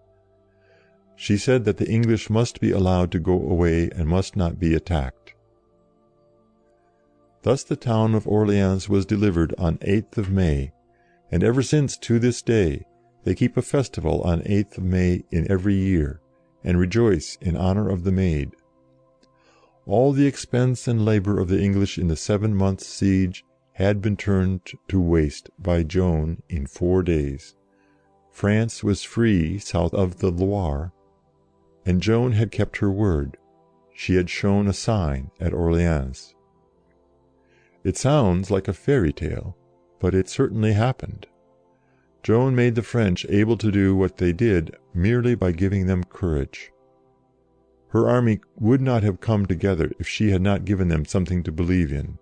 She said that the English must be allowed to go away and must not be attacked. Thus the town of Orleans was delivered on 8th of May, and ever since to this day they keep a festival on 8th of May in every year, and rejoice in honour of the Maid. All the expense and labour of the English in the 7 months' siege had been turned to waste by Joan in 4 days. France was free south of the Loire, and Joan had kept her word. She had shown a sign at Orleans. It sounds like a fairy tale, but it certainly happened. Joan made the French able to do what they did merely by giving them courage. Her army would not have come together if she had not given them something to believe in,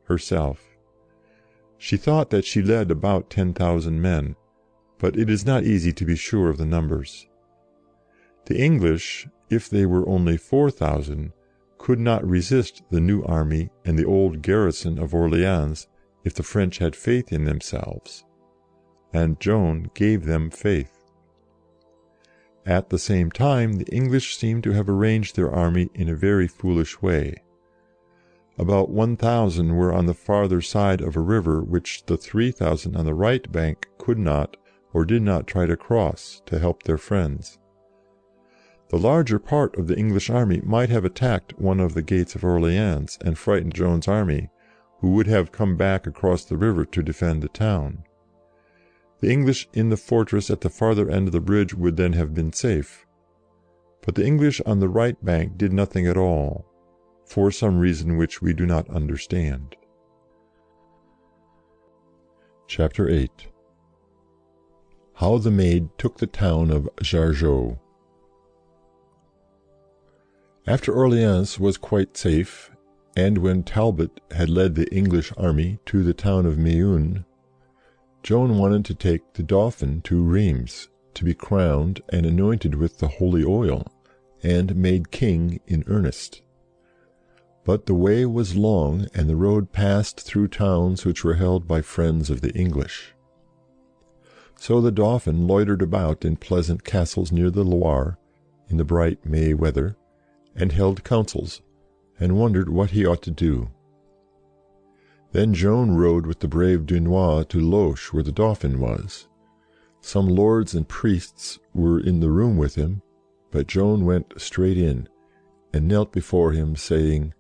herself. She thought that she led about 10,000 men, but it is not easy to be sure of the numbers. The English, if they were only 4,000, could not resist the new army and the old garrison of Orleans if the French had faith in themselves. And Joan gave them faith. At the same time, the English seem to have arranged their army in a very foolish way. About 1,000 were on the farther side of a river which the 3,000 on the right bank could not or did not try to cross to help their friends. The larger part of the English army might have attacked one of the gates of Orleans and frightened Joan's army, who would have come back across the river to defend the town. The English in the fortress at the farther end of the bridge would then have been safe. But the English on the right bank did nothing at all, for some reason which we do not understand. Chapter 8. How the Maid took the town of Jargeau. After Orleans was quite safe, and when Talbot had led the English army to the town of Meun, Joan wanted to take the Dauphin to Rheims, to be crowned and anointed with the holy oil, and made king in earnest. But the way was long, and the road passed through towns which were held by friends of the English. So the Dauphin loitered about in pleasant castles near the Loire, in the bright May weather, and held councils, and wondered what he ought to do. Then Joan rode with the brave Dunois to Loches, where the Dauphin was. Some lords and priests were in the room with him, but Joan went straight in, and knelt before him, saying,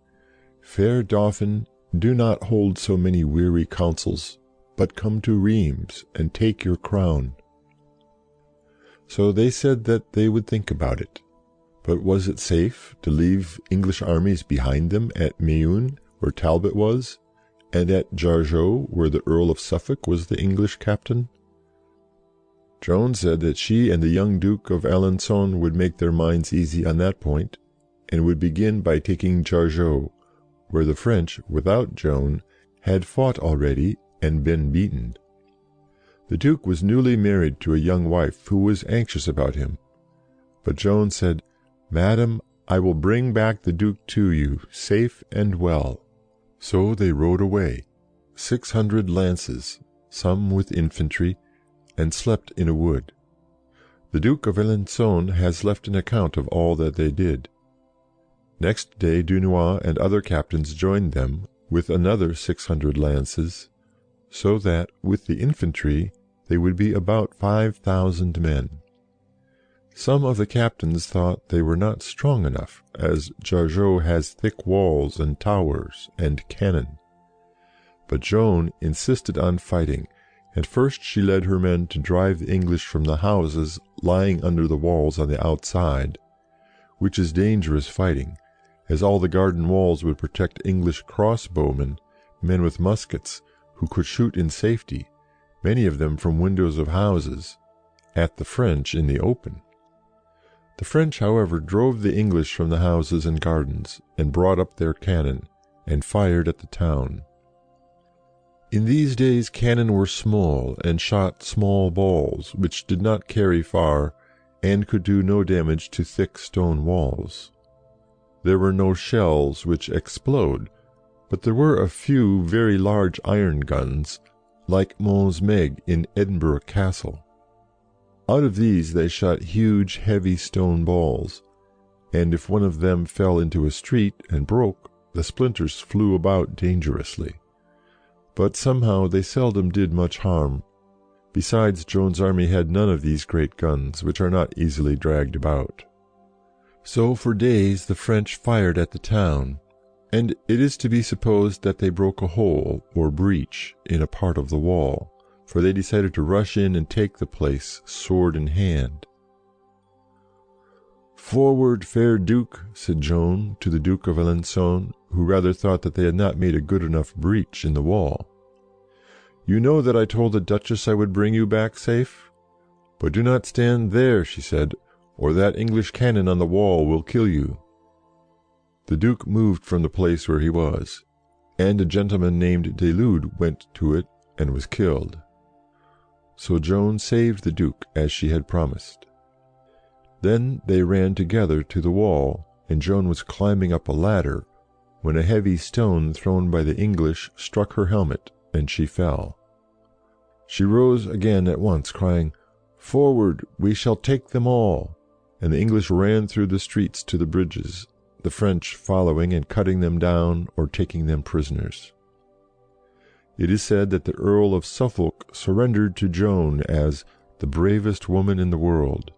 "Fair Dauphin, do not hold so many weary councils, but come to Rheims, and take your crown." So they said that they would think about it. But was it safe to leave English armies behind them at Meun, where Talbot was, and at Jargeau, where the Earl of Suffolk was the English captain? Joan said that she and the young Duke of Alençon would make their minds easy on that point, and would begin by taking Jargeau, where the French, without Joan, had fought already and been beaten. The Duke was newly married to a young wife who was anxious about him, but Joan said, "Madam, I will bring back the Duke to you, safe and well." So they rode away, 600 lances, some with infantry, and slept in a wood. The Duke of Alençon has left an account of all that they did. Next day Dunois and other captains joined them, with another 600 lances, so that, with the infantry, they would be about 5,000 men. Some of the captains thought they were not strong enough, as Jargeau has thick walls and towers and cannon. But Joan insisted on fighting, At first she led her men to drive the English from the houses lying under the walls on the outside, which is dangerous fighting, as all the garden walls would protect English crossbowmen, men with muskets, who could shoot in safety, many of them from windows of houses, at the French in the open. The French, however, drove the English from the houses and gardens, and brought up their cannon, and fired at the town. In these days cannon were small, and shot small balls, which did not carry far, and could do no damage to thick stone walls. There were no shells which explode, but there were a few very large iron guns, like Mons Meg in Edinburgh Castle. Out of these they shot huge, heavy stone balls, and if one of them fell into a street and broke, the splinters flew about dangerously. But somehow they seldom did much harm. Besides, Joan's army had none of these great guns, which are not easily dragged about. So for days the French fired at the town, and it is to be supposed that they broke a hole, or breach, in a part of the wall, for they decided to rush in and take the place, sword in hand. "Forward, fair Duke," said Joan to the Duke of Alençon, who rather thought that they had not made a good enough breach in the wall. "You know that I told the Duchess I would bring you back safe? But do not stand there," she said, "or that English cannon on the wall will kill you." The Duke moved from the place where he was, and a gentleman named de Lude went to it and was killed. So Joan saved the Duke as she had promised. Then they ran together to the wall, and Joan was climbing up a ladder, when a heavy stone thrown by the English struck her helmet, and she fell. She rose again at once, crying, "Forward, we shall take them all," and the English ran through the streets to the bridges, the French following and cutting them down or taking them prisoners. It is said that the Earl of Suffolk surrendered to Joan as the bravest woman in the world.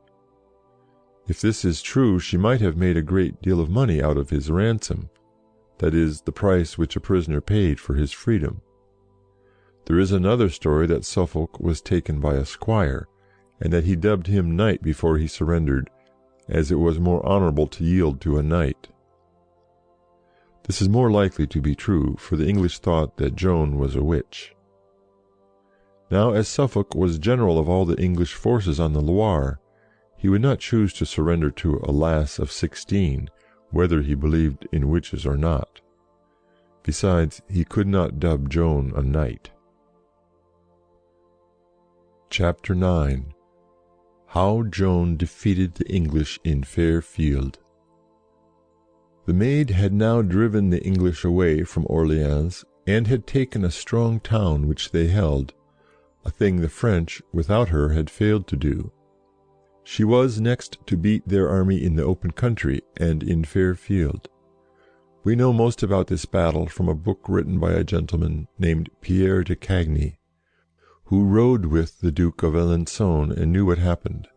If this is true, she might have made a great deal of money out of his ransom, that is, the price which a prisoner paid for his freedom. There is another story that Suffolk was taken by a squire, and that he dubbed him knight before he surrendered, as it was more honourable to yield to a knight. This is more likely to be true, for the English thought that Joan was a witch. Now, as Suffolk was general of all the English forces on the Loire, he would not choose to surrender to a lass of 16, whether he believed in witches or not. Besides, he could not dub Joan a knight. Chapter 9. How Joan defeated the English in fair field. The Maid had now driven the English away from Orleans, and had taken a strong town which they held, a thing the French, without her, had failed to do. She was next to beat their army in the open country and in fair field. We know most about this battle from a book written by a gentleman named Pierre de Cagny, who rode with the Duke of Alençon and knew what happened,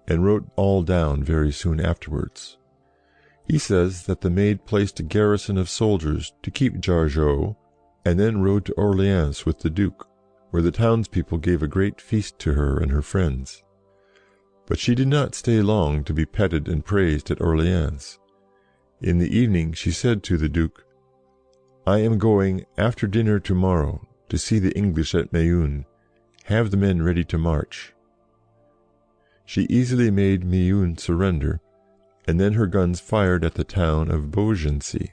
and wrote all down very soon afterwards. He says that the Maid placed a garrison of soldiers to keep Jargeau, and then rode to Orleans with the Duke, where the townspeople gave a great feast to her and her friends. But she did not stay long to be petted and praised at Orleans. In the evening she said to the Duke, "I am going, after dinner tomorrow, to see the English at Meun. Have the men ready to march." She easily made Meun surrender, and then her guns fired at the town of Beaugency.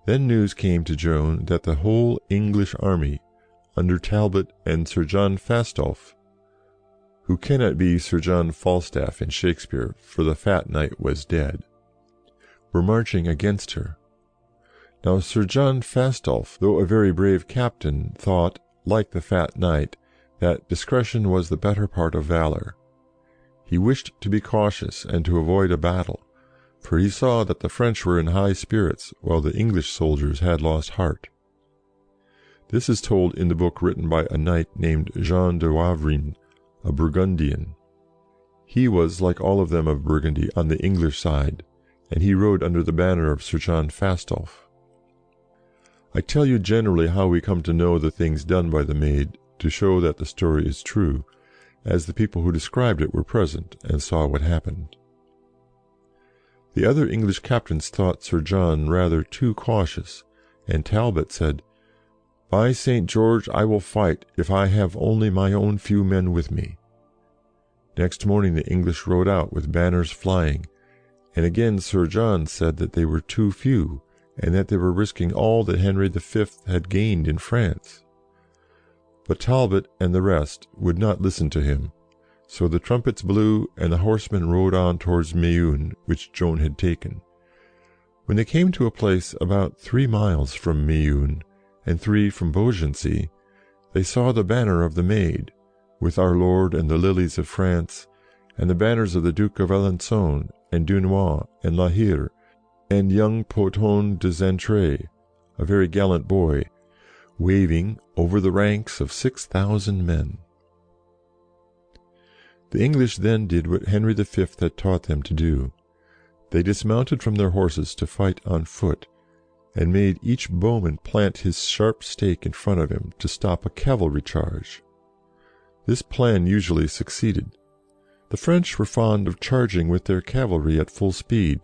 Then news came to Joan that the whole English army, under Talbot and Sir John Fastolf, who cannot be Sir John Falstaff in Shakespeare, for the fat knight was dead, were marching against her. Now Sir John Fastolf, though a very brave captain, thought, like the fat knight, that discretion was the better part of valour. He wished to be cautious and to avoid a battle, for he saw that the French were in high spirits, while the English soldiers had lost heart. This is told in the book written by a knight named Jean de Wavrin, a Burgundian. He was, like all of them of Burgundy, on the English side, and he rode under the banner of Sir John Fastolf. I tell you generally how we come to know the things done by the Maid, to show that the story is true, as the people who described it were present and saw what happened. The other English captains thought Sir John rather too cautious, and Talbot said, "By St. George, I will fight if I have only my own few men with me." Next morning the English rode out with banners flying, and again Sir John said that they were too few, and that they were risking all that Henry V had gained in France. But Talbot and the rest would not listen to him, so the trumpets blew and the horsemen rode on towards Meun, which Joan had taken. When they came to a place about 3 miles from Meun, and 3 from Beaugency, they saw the banner of the Maid, with our Lord and the lilies of France, and the banners of the Duke of Alençon, and Dunois, and La Hire, and young Poton de Xaintrailles, a very gallant boy, waving over the ranks of 6,000 men. The English then did what Henry V had taught them to do. They dismounted from their horses to fight on foot, and made each bowman plant his sharp stake in front of him to stop a cavalry charge. This plan usually succeeded. The French were fond of charging with their cavalry at full speed,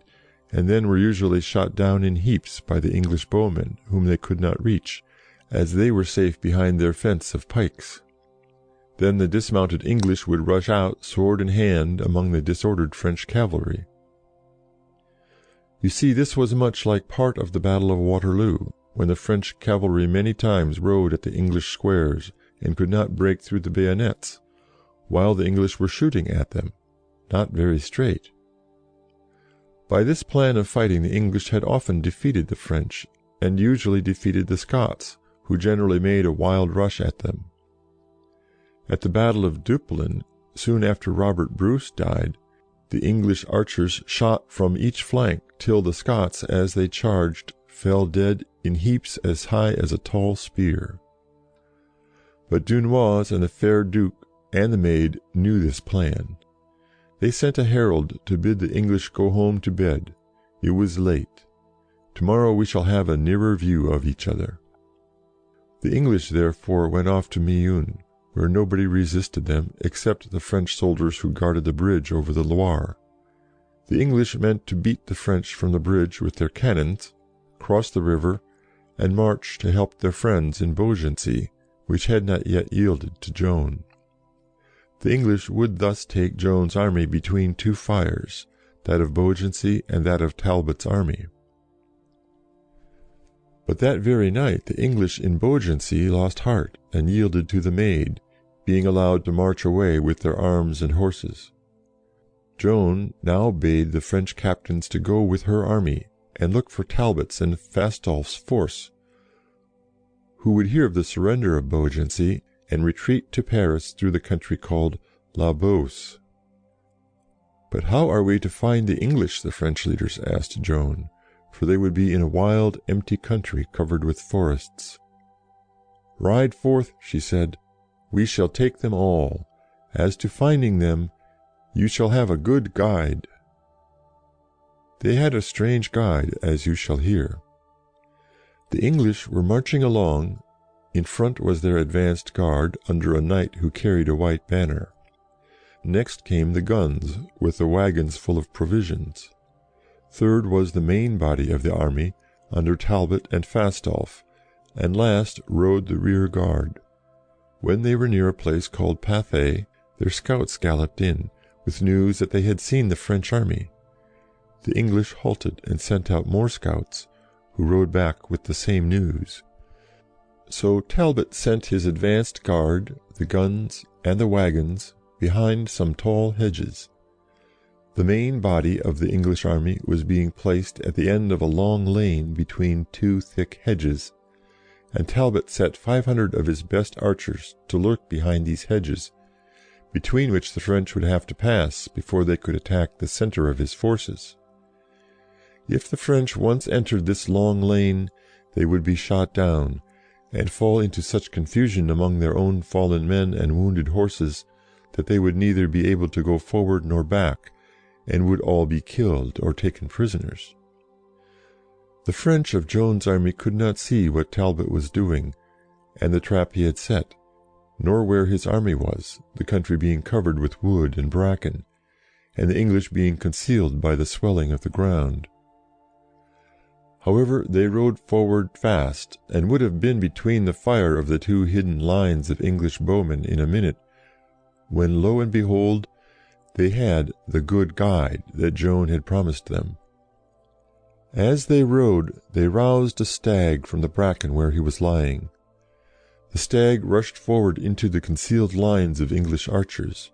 and then were usually shot down in heaps by the English bowmen, whom they could not reach, as they were safe behind their fence of pikes. Then the dismounted English would rush out, sword in hand, among the disordered French cavalry. You see, this was much like part of the Battle of Waterloo, when the French cavalry many times rode at the English squares, and could not break through the bayonets, while the English were shooting at them, not very straight. By this plan of fighting the English had often defeated the French, and usually defeated the Scots, who generally made a wild rush at them. At the Battle of Duplin, soon after Robert Bruce died, the English archers shot from each flank till the Scots, as they charged, fell dead in heaps as high as a tall spear. But Dunois and the fair Duke and the Maid knew this plan. They sent a herald to bid the English go home to bed. It was late. Tomorrow we shall have a nearer view of each other. The English therefore went off to Meun, where nobody resisted them except the French soldiers who guarded the bridge over the Loire. The English meant to beat the French from the bridge with their cannons, cross the river, and march to help their friends in Beaugency, which had not yet yielded to Joan. The English would thus take Joan's army between 2 fires, that of Beaugency and that of Talbot's army. But that very night the English in Beaugency lost heart and yielded to the Maid, being allowed to march away with their arms and horses. Joan now bade the French captains to go with her army and look for Talbot's and Fastolf's force, who would hear of the surrender of Beaugency and retreat to Paris through the country called La Beauce. "But how are we to find the English?" the French leaders asked Joan, for they would be in a wild, empty country covered with forests. "Ride forth," she said, "we shall take them all. As to finding them, you shall have a good guide." They had a strange guide, as you shall hear. The English were marching along. In front was their advanced guard, under a knight who carried a white banner. Next came the guns, with the wagons full of provisions. Third was the main body of the army, under Talbot and Fastolf, and last rode the rear guard. When they were near a place called Pathay, their scouts galloped in, with news that they had seen the French army. The English halted and sent out more scouts, who rode back with the same news. So Talbot sent his advanced guard, the guns, and the wagons, behind some tall hedges. The main body of the English army was being placed at the end of a long lane between 2 thick hedges, and Talbot set 500 of his best archers to lurk behind these hedges, between which the French would have to pass before they could attack the centre of his forces. If the French once entered this long lane, they would be shot down, and fall into such confusion among their own fallen men and wounded horses that they would neither be able to go forward nor back, and would all be killed or taken prisoners. The French of Joan's army could not see what Talbot was doing, and the trap he had set, nor where his army was, the country being covered with wood and bracken, and the English being concealed by the swelling of the ground. However, they rode forward fast, and would have been between the fire of the two hidden lines of English bowmen in a minute, when lo and behold, they had the good guide that Joan had promised them. As they rode, they roused a stag from the bracken where he was lying. The stag rushed forward into the concealed lines of English archers,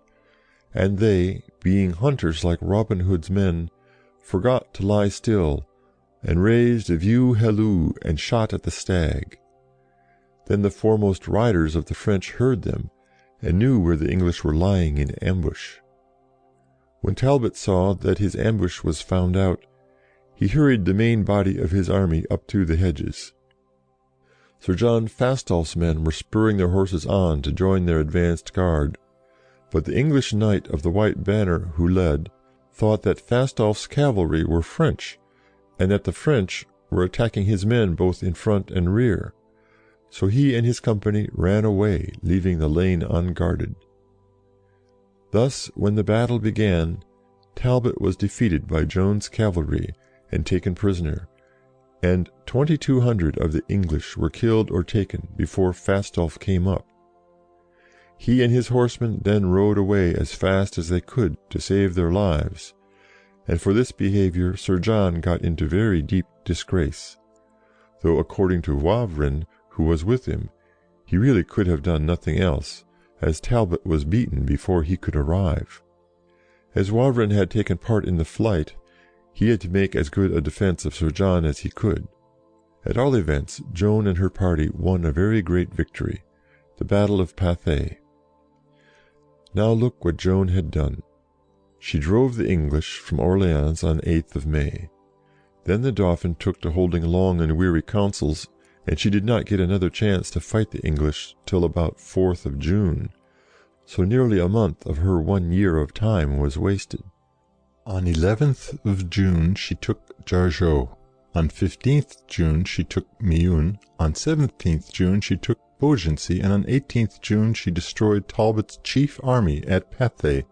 and they, being hunters like Robin Hood's men, forgot to lie still, and raised a view halloo and shot at the stag. Then the foremost riders of the French heard them, and knew where the English were lying in ambush. When Talbot saw that his ambush was found out, he hurried the main body of his army up to the hedges. Sir John Fastolf's men were spurring their horses on to join their advanced guard, but the English knight of the White Banner who led thought that Fastolf's cavalry were French, and that the French were attacking his men both in front and rear, so he and his company ran away, leaving the lane unguarded. Thus, when the battle began, Talbot was defeated by Joan's cavalry and taken prisoner, and 2,200 of the English were killed or taken before Fastolf came up. He and his horsemen then rode away as fast as they could to save their lives, and for this behaviour Sir John got into very deep disgrace, though according to Wavrin, who was with him, he really could have done nothing else, as Talbot was beaten before he could arrive. As Wavrin had taken part in the flight, he had to make as good a defence of Sir John as he could. At all events, Joan and her party won a very great victory, the Battle of Pathay. Now look what Joan had done. She drove the English from Orleans on 8th of May. Then the Dauphin took to holding long and weary councils, and she did not get another chance to fight the English till about 4th of June, so nearly a month of her 1 year of time was wasted. On 11th of June she took Jargeau. On 15th June she took Meun. On 17th June she took Beaugency, and on 18th June she destroyed Talbot's chief army at Pathay.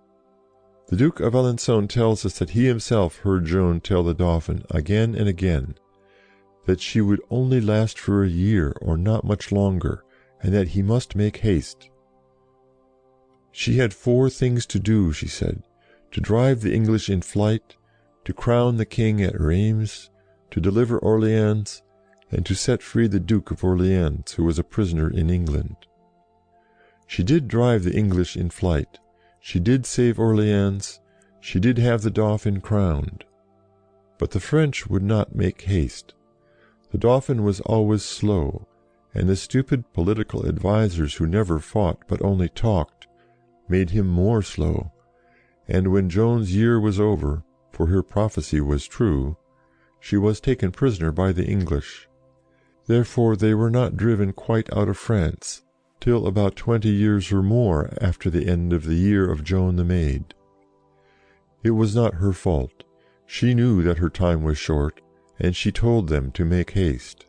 The Duke of Alençon tells us that he himself heard Joan tell the Dauphin again and again that she would only last for a year or not much longer, and that he must make haste. She had 4 things to do, she said: to drive the English in flight, to crown the king at Rheims, to deliver Orleans, and to set free the Duke of Orleans, who was a prisoner in England. She did drive the English in flight, she did save Orleans, she did have the Dauphin crowned. But the French would not make haste. The Dauphin was always slow, and the stupid political advisers who never fought but only talked made him more slow, and when Joan's year was over, for her prophecy was true, she was taken prisoner by the English. Therefore they were not driven quite out of France till about 20 years or more after the end of the year of Joan the Maid. It was not her fault. She knew that her time was short, and she told them to make haste.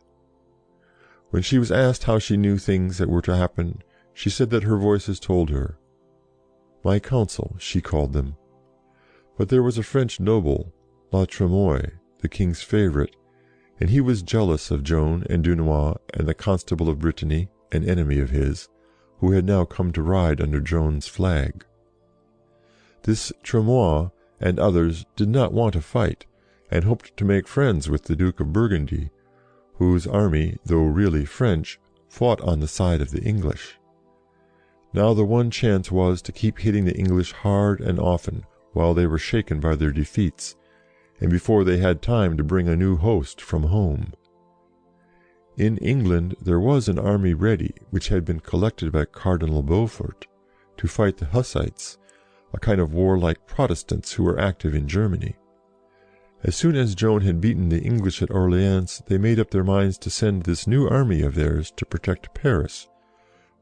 When she was asked how she knew things that were to happen, she said that her voices told her. My council, she called them. But there was a French noble, La Tremoille, the king's favourite, and he was jealous of Joan and Dunois and the Constable of Brittany, an enemy of his, who had now come to ride under Joan's flag. This Tremoille and others did not want to fight, and hoped to make friends with the Duke of Burgundy, whose army, though really French, fought on the side of the English. Now the one chance was to keep hitting the English hard and often while they were shaken by their defeats, and before they had time to bring a new host from home. In England there was an army ready, which had been collected by Cardinal Beaufort, to fight the Hussites, a kind of warlike Protestants who were active in Germany. As soon as Joan had beaten the English at Orleans, they made up their minds to send this new army of theirs to protect Paris,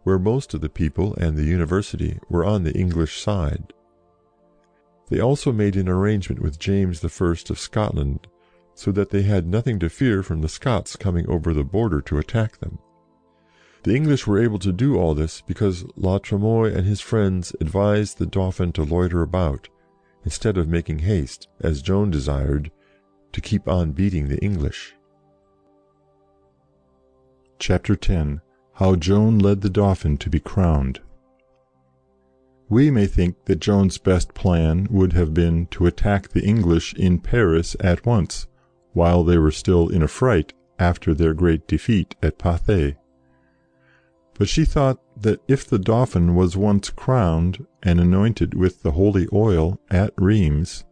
where most of the people and the university were on the English side. They also made an arrangement with James I of Scotland, so that they had nothing to fear from the Scots coming over the border to attack them. The English were able to do all this because La Tremoille and his friends advised the Dauphin to loiter about, instead of making haste, as Joan desired, to keep on beating the English. Chapter 10. How Joan led the Dauphin to be crowned. We may think that Joan's best plan would have been to attack the English in Paris at once, while they were still in a fright after their great defeat at Pathay. But she thought that if the Dauphin was once crowned and anointed with the holy oil at Rheims,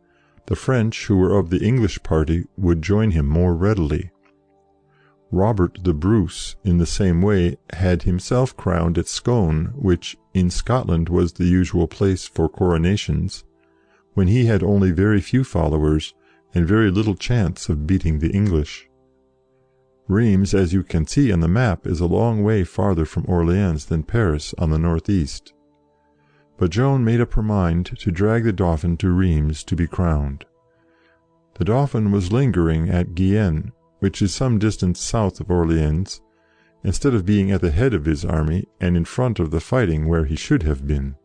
the French who were of the English party would join him more readily. Robert the Bruce, in the same way, had himself crowned at Scone, which in Scotland was the usual place for coronations, when he had only very few followers and very little chance of beating the English. Rheims, as you can see on the map, is a long way farther from Orleans than Paris on the northeast. But Joan made up her mind to drag the Dauphin to Rheims to be crowned. The Dauphin was lingering at Guyenne, which is some distance south of Orleans, instead of being at the head of his army and in front of the fighting where he should have been.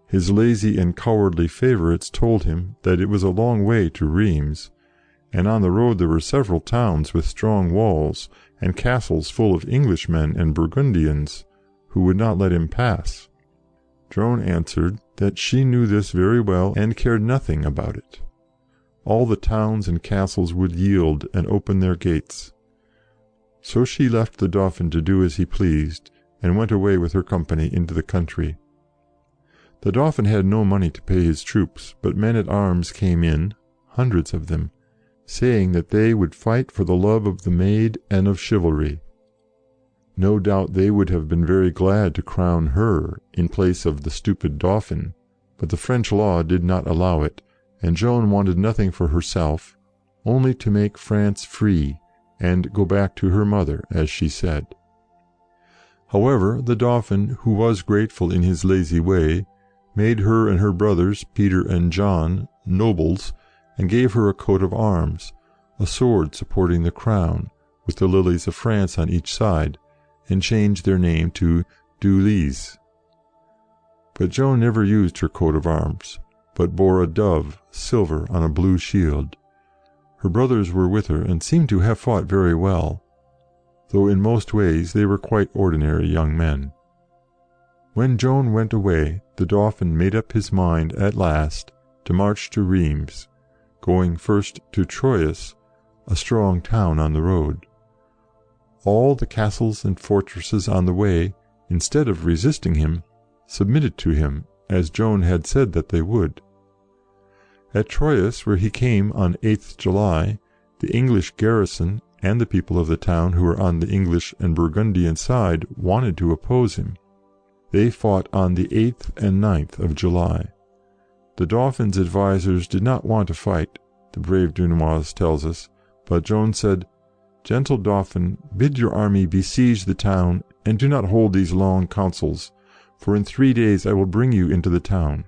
His lazy and cowardly favourites told him that it was a long way to Rheims, and on the road there were several towns with strong walls, and castles full of Englishmen and Burgundians, who would not let him pass. Joan answered that she knew this very well and cared nothing about it. All the towns and castles would yield and open their gates. So she left the Dauphin to do as he pleased, and went away with her company into the country. The Dauphin had no money to pay his troops, but men-at-arms came in, hundreds of them, saying that they would fight for the love of the maid and of chivalry. No doubt they would have been very glad to crown her in place of the stupid Dauphin, but the French law did not allow it, and Joan wanted nothing for herself, only to make France free, and go back to her mother, as she said. However, the Dauphin, who was grateful in his lazy way, made her and her brothers, Peter and John, nobles, and gave her a coat of arms, a sword supporting the crown, with the lilies of France on each side, and changed their name to Dulies. But Joan never used her coat of arms, but bore a dove, silver, on a blue shield. Her brothers were with her and seemed to have fought very well, though in most ways they were quite ordinary young men. When Joan went away, the Dauphin made up his mind at last to march to Rheims, going first to Troyes, a strong town on the road. All the castles and fortresses on the way, instead of resisting him, submitted to him, as Joan had said that they would. At Troyes, where he came on 8th July, the English garrison and the people of the town who were on the English and Burgundian side wanted to oppose him. They fought on the 8th and 9th of July. The Dauphin's advisers did not want to fight, the brave Dunois tells us, but Joan said, "Gentle Dauphin, bid your army besiege the town, and do not hold these long councils, for in 3 days I will bring you into the town."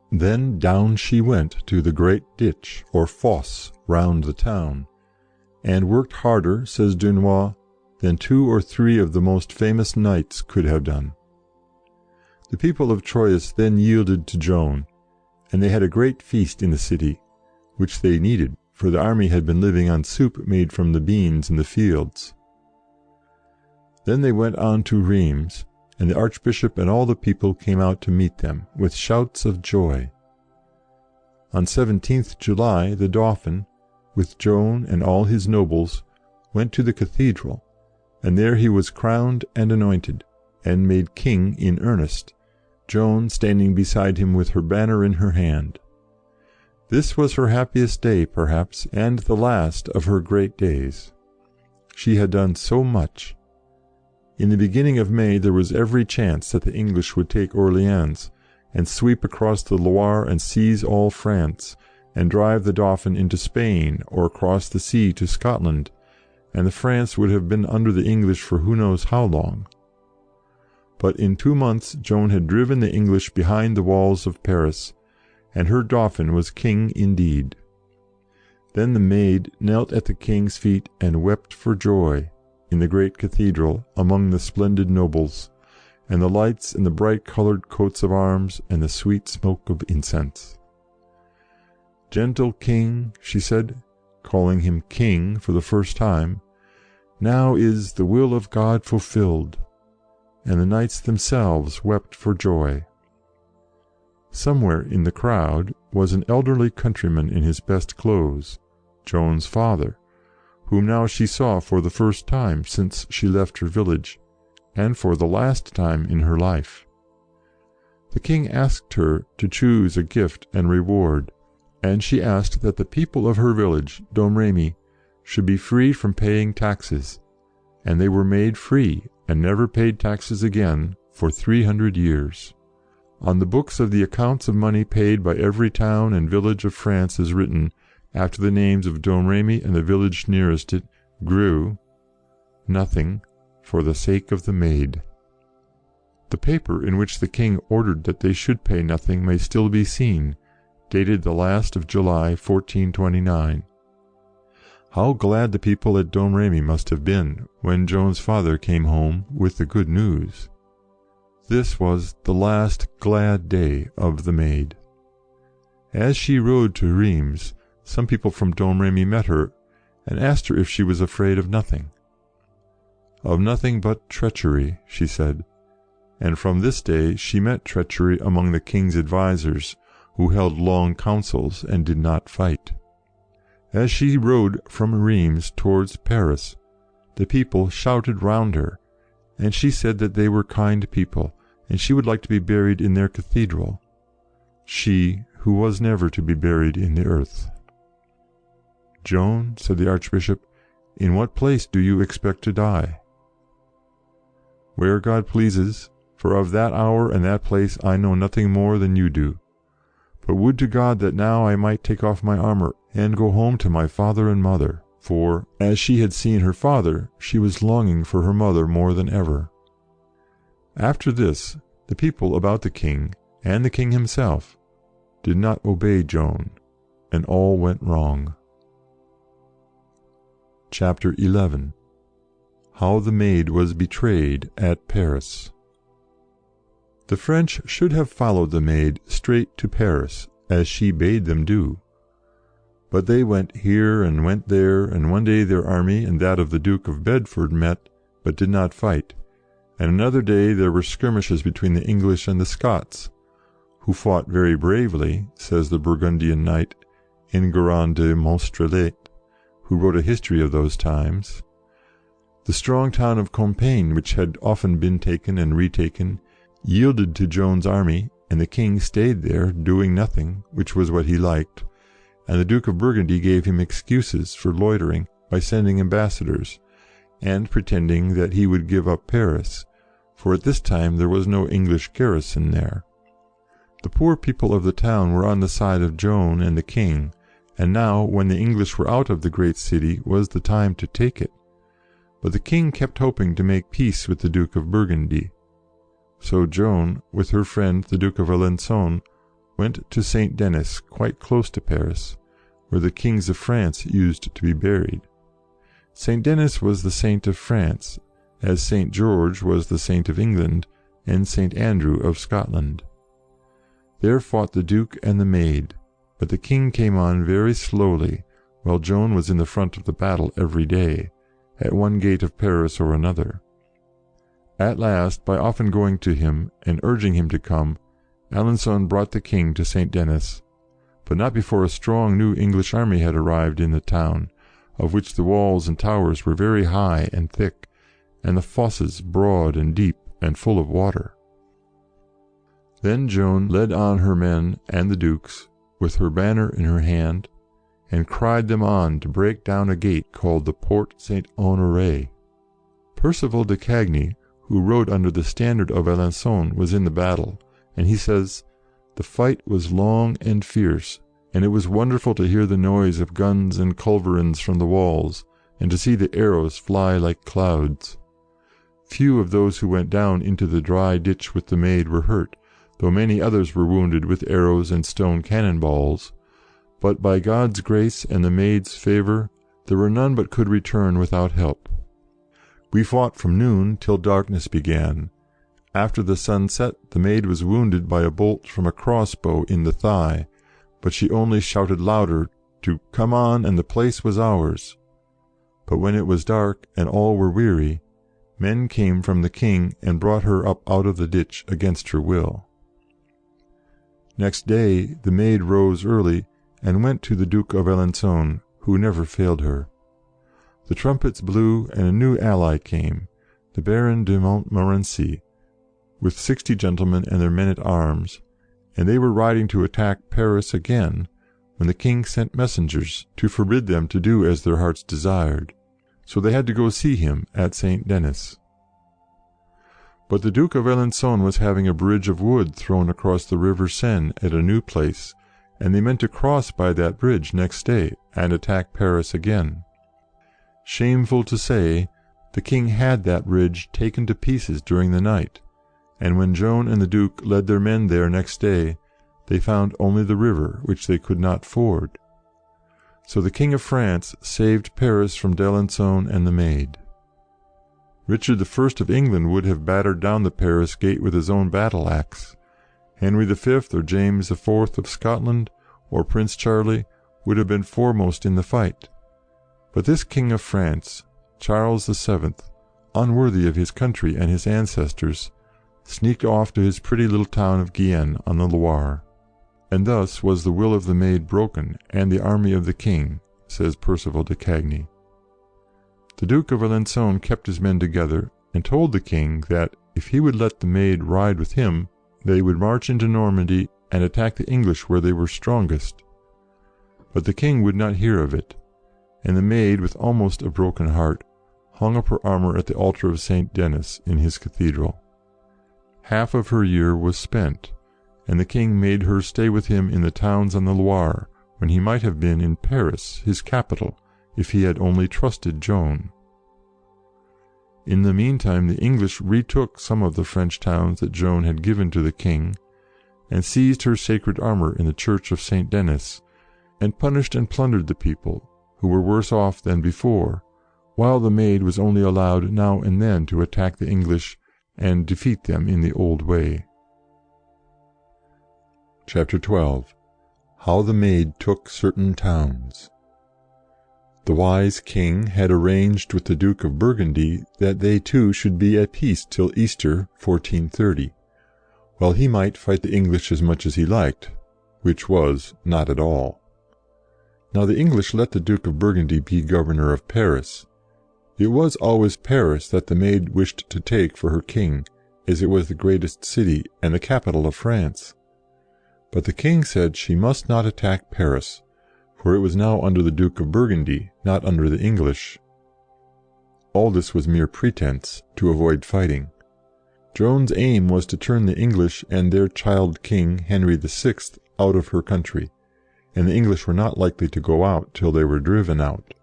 Then down she went to the great ditch, or fosse, round the town, and worked harder, says Dunois, than 2 or 3 of the most famous knights could have done. The people of Troyes then yielded to Joan, and they had a great feast in the city, which they needed, for the army had been living on soup made from the beans in the fields. Then they went on to Rheims, and the Archbishop and all the people came out to meet them, with shouts of joy. On 17th July the Dauphin, with Joan and all his nobles, went to the cathedral, and there he was crowned and anointed, and made king in earnest, Joan standing beside him with her banner in her hand. This was her happiest day, perhaps, and the last of her great days. She had done so much. In the beginning of May there was every chance that the English would take Orleans, and sweep across the Loire and seize all France, and drive the Dauphin into Spain or across the sea to Scotland, and the France would have been under the English for who knows how long. But in 2 months Joan had driven the English behind the walls of Paris, and her Dauphin was king indeed. Then the Maid knelt at the king's feet and wept for joy, in the great cathedral, among the splendid nobles, and the lights and the bright coloured coats of arms and the sweet smoke of incense. "Gentle King," she said, calling him King for the first time, "now is the will of God fulfilled." And the knights themselves wept for joy. Somewhere in the crowd was an elderly countryman in his best clothes, Joan's father, whom now she saw for the first time since she left her village, and for the last time in her life. The king asked her to choose a gift and reward, and she asked that the people of her village, Domremy, should be free from paying taxes, and they were made free and never paid taxes again for 300 years. On the books of the accounts of money paid by every town and village of France is written, after the names of Domremy and the village nearest it, Greux, nothing, for the sake of the maid. The paper in which the king ordered that they should pay nothing may still be seen, dated the last of July, 1429. How glad the people at Domremy must have been when Joan's father came home with the good news. This was the last glad day of the maid. As she rode to Rheims, some people from Domremy met her and asked her if she was afraid of nothing. "Of nothing but treachery," she said, and from this day she met treachery among the king's advisers, who held long councils and did not fight. As she rode from Rheims towards Paris, the people shouted round her, and she said that they were kind people, and she would like to be buried in their cathedral, she who was never to be buried in the earth. "Joan," said the archbishop, "in what place do you expect to die?" "Where God pleases, for of that hour and that place I know nothing more than you do. But would to God that now I might take off my armour and go home to my father and mother," for, as she had seen her father, she was longing for her mother more than ever. After this, the people about the king, and the king himself, did not obey Joan, and all went wrong. Chapter 11. How the Maid was betrayed at Paris. The French should have followed the Maid straight to Paris, as she bade them do. But they went here and went there, and one day their army and that of the Duke of Bedford met, but did not fight, and another day there were skirmishes between the English and the Scots, who fought very bravely, says the Burgundian knight Enguerrand de Monstrelet, who wrote a history of those times. The strong town of Compiègne, which had often been taken and retaken, yielded to Joan's army, and the king stayed there, doing nothing, which was what he liked, and the Duke of Burgundy gave him excuses for loitering by sending ambassadors, and pretending that he would give up Paris, for at this time there was no English garrison there. The poor people of the town were on the side of Joan and the king, and now, when the English were out of the great city, was the time to take it. But the king kept hoping to make peace with the Duke of Burgundy. So Joan, with her friend the Duke of Alençon, went to St. Denis, quite close to Paris, where the kings of France used to be buried. St. Denis was the saint of France, as St. George was the saint of England, and St. Andrew of Scotland. There fought the Duke and the Maid, but the king came on very slowly, while Joan was in the front of the battle every day, at one gate of Paris or another. At last, by often going to him and urging him to come, Alençon brought the king to St. Denis, but not before a strong new English army had arrived in the town, of which the walls and towers were very high and thick, and the fosses broad and deep and full of water. Then Joan led on her men and the dukes, with her banner in her hand, and cried them on to break down a gate called the Porte Saint-Honoré. Percival de Cagny, who rode under the standard of Alençon, was in the battle, and he says, "The fight was long and fierce, and it was wonderful to hear the noise of guns and culverins from the walls, and to see the arrows fly like clouds. Few of those who went down into the dry ditch with the Maid were hurt, though many others were wounded with arrows and stone cannon balls, but by God's grace and the Maid's favour there were none but could return without help. We fought from noon till darkness began. After the sun set, the maid was wounded by a bolt from a crossbow in the thigh, but she only shouted louder to come on, and the place was ours. But when it was dark, and all were weary, men came from the king and brought her up out of the ditch against her will. Next day the maid rose early and went to the Duke of Alençon, who never failed her. The trumpets blew, and a new ally came, the Baron de Montmorency, with 60 gentlemen and their men-at-arms, and they were riding to attack Paris again, when the king sent messengers to forbid them to do as their hearts desired. So they had to go see him at St. Denis. But the Duke of Alençon was having a bridge of wood thrown across the river Seine at a new place, and they meant to cross by that bridge next day and attack Paris again. Shameful to say, the king had that bridge taken to pieces during the night, and when Joan and the Duke led their men there next day, they found only the river, which they could not ford. So the King of France saved Paris from d'Alençon and the Maid. Richard I of England would have battered down the Paris gate with his own battle-axe. Henry V or James IV of Scotland or Prince Charlie would have been foremost in the fight. But this King of France, Charles VII, unworthy of his country and his ancestors, sneaked off to his pretty little town of Guienne on the Loire. And thus was the will of the Maid broken, and the army of the king, says Percival de Cagny. The Duke of Alençon kept his men together, and told the king that, if he would let the Maid ride with him, they would march into Normandy and attack the English where they were strongest. But the king would not hear of it, and the Maid, with almost a broken heart, hung up her armour at the altar of St. Denis in his cathedral. Half of her year was spent, and the king made her stay with him in the towns on the Loire, when he might have been in Paris, his capital, if he had only trusted Joan. In the meantime the English retook some of the French towns that Joan had given to the king, and seized her sacred armour in the church of St. Denis, and punished and plundered the people, who were worse off than before, while the Maid was only allowed now and then to attack the English and defeat them in the old way. Chapter 12. How the Maid took certain towns. The wise king had arranged with the Duke of Burgundy that they two should be at peace till Easter 1430, while he might fight the English as much as he liked, which was not at all. Now the English let the Duke of Burgundy be governor of Paris. It was always Paris that the Maid wished to take for her king, as it was the greatest city and the capital of France. But the king said she must not attack Paris, for it was now under the Duke of Burgundy, not under the English. All this was mere pretense, to avoid fighting. Joan's aim was to turn the English and their child king, Henry VI, out of her country, and the English were not likely to go out till they were driven out.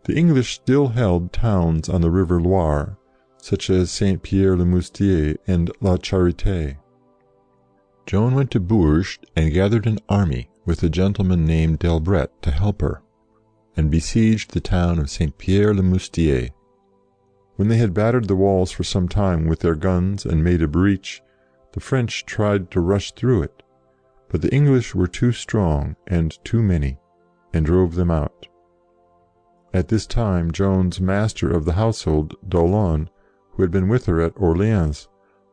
The English still held towns on the river Loire, such as Saint-Pierre-le-Moustier and La Charité. Joan went to Bourges and gathered an army, with a gentleman named Delbret to help her, and besieged the town of Saint-Pierre-le-Moustier. When they had battered the walls for some time with their guns and made a breach, the French tried to rush through it, but the English were too strong and too many, and drove them out. At this time Joan's master of the household, Dauphin, who had been with her at Orleans,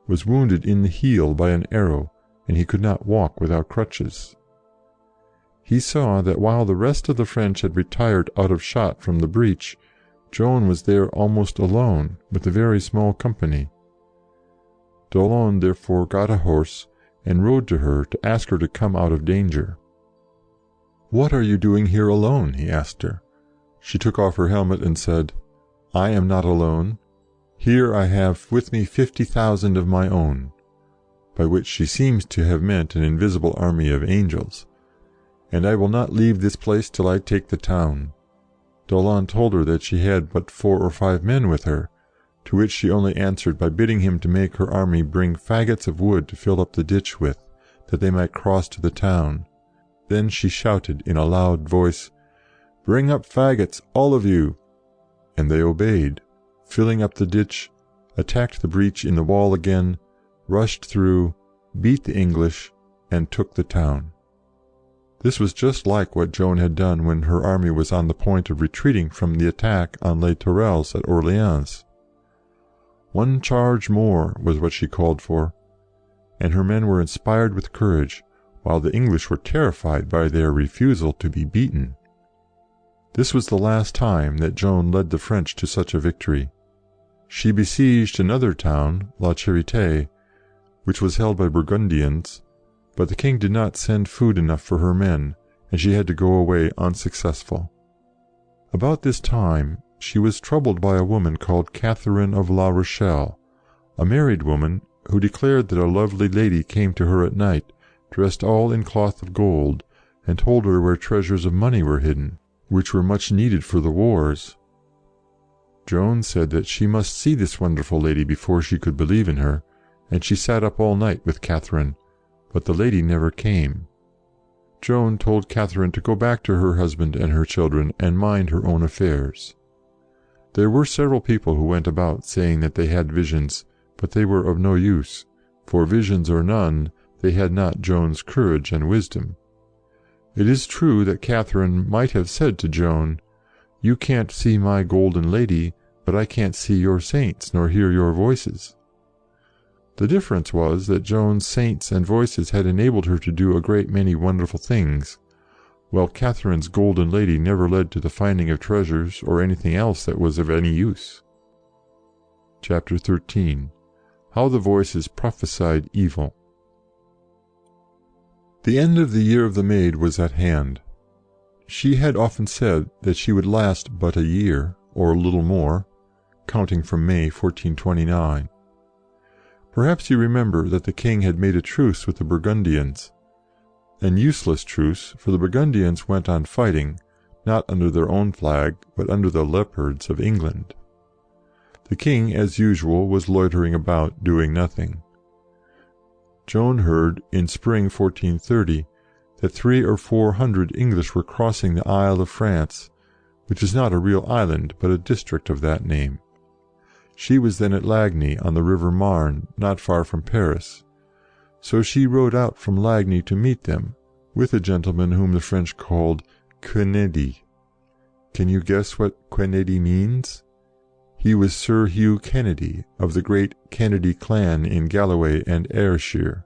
was wounded in the heel by an arrow, and he could not walk without crutches. He saw that while the rest of the French had retired out of shot from the breach, Joan was there almost alone, with a very small company. Dauphin therefore got a horse and rode to her to ask her to come out of danger. "What are you doing here alone?" he asked her. She took off her helmet and said, "I am not alone. Here I have with me 50,000 of my own," by which she seems to have meant an invisible army of angels, "and I will not leave this place till I take the town." Dauphin told her that she had but 4 or 5 men with her, to which she only answered by bidding him to make her army bring faggots of wood to fill up the ditch with, that they might cross to the town. Then she shouted in a loud voice, "Bring up faggots, all of you!" And they obeyed, filling up the ditch, attacked the breach in the wall again, rushed through, beat the English, and took the town. This was just like what Joan had done when her army was on the point of retreating from the attack on Les Tourelles at Orleans. One charge more was what she called for, and her men were inspired with courage, while the English were terrified by their refusal to be beaten. This was the last time that Joan led the French to such a victory. She besieged another town, La Charité, which was held by Burgundians, but the king did not send food enough for her men, and she had to go away unsuccessful. About this time she was troubled by a woman called Catherine of La Rochelle, a married woman who declared that a lovely lady came to her at night, dressed all in cloth of gold, and told her where treasures of money were hidden, which were much needed for the wars. Joan said that she must see this wonderful lady before she could believe in her, and she sat up all night with Catherine, but the lady never came. Joan told Catherine to go back to her husband and her children and mind her own affairs. There were several people who went about saying that they had visions, but they were of no use, for visions or none, they had not Joan's courage and wisdom. It is true that Catherine might have said to Joan, "You can't see my golden lady, but I can't see your saints nor hear your voices." The difference was that Joan's saints and voices had enabled her to do a great many wonderful things, while Catherine's golden lady never led to the finding of treasures or anything else that was of any use. Chapter 13. How the Voices Prophesied Evil. The end of the year of the Maid was at hand. She had often said that she would last but a year, or a little more, counting from May 1429. Perhaps you remember that the king had made a truce with the Burgundians. An useless truce, for the Burgundians went on fighting, not under their own flag, but under the leopards of England. The king, as usual, was loitering about, doing nothing. Joan heard, in spring 1430, that 300 or 400 English were crossing the Isle of France, which is not a real island, but a district of that name. She was then at Lagny, on the river Marne, not far from Paris. So she rode out from Lagny to meet them, with a gentleman whom the French called Kennedy. Can you guess what Kennedy means? He was Sir Hugh Kennedy, of the great Kennedy clan in Galloway and Ayrshire.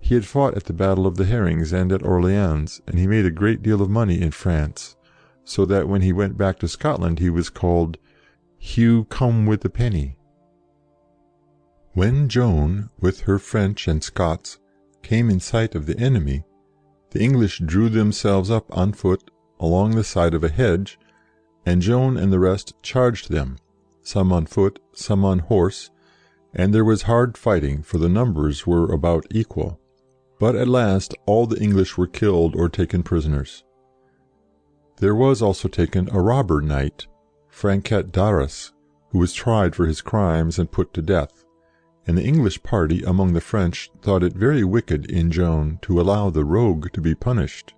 He had fought at the Battle of the Herrings and at Orleans, and he made a great deal of money in France, so that when he went back to Scotland he was called Hugh come with a penny. When Joan, with her French and Scots, came in sight of the enemy, the English drew themselves up on foot along the side of a hedge, and Joan and the rest charged them, some on foot, some on horse, and there was hard fighting, for the numbers were about equal. But at last all the English were killed or taken prisoners. There was also taken a robber knight, Franquet d'Arras, who was tried for his crimes and put to death, and the English party among the French thought it very wicked in Joan to allow the rogue to be punished.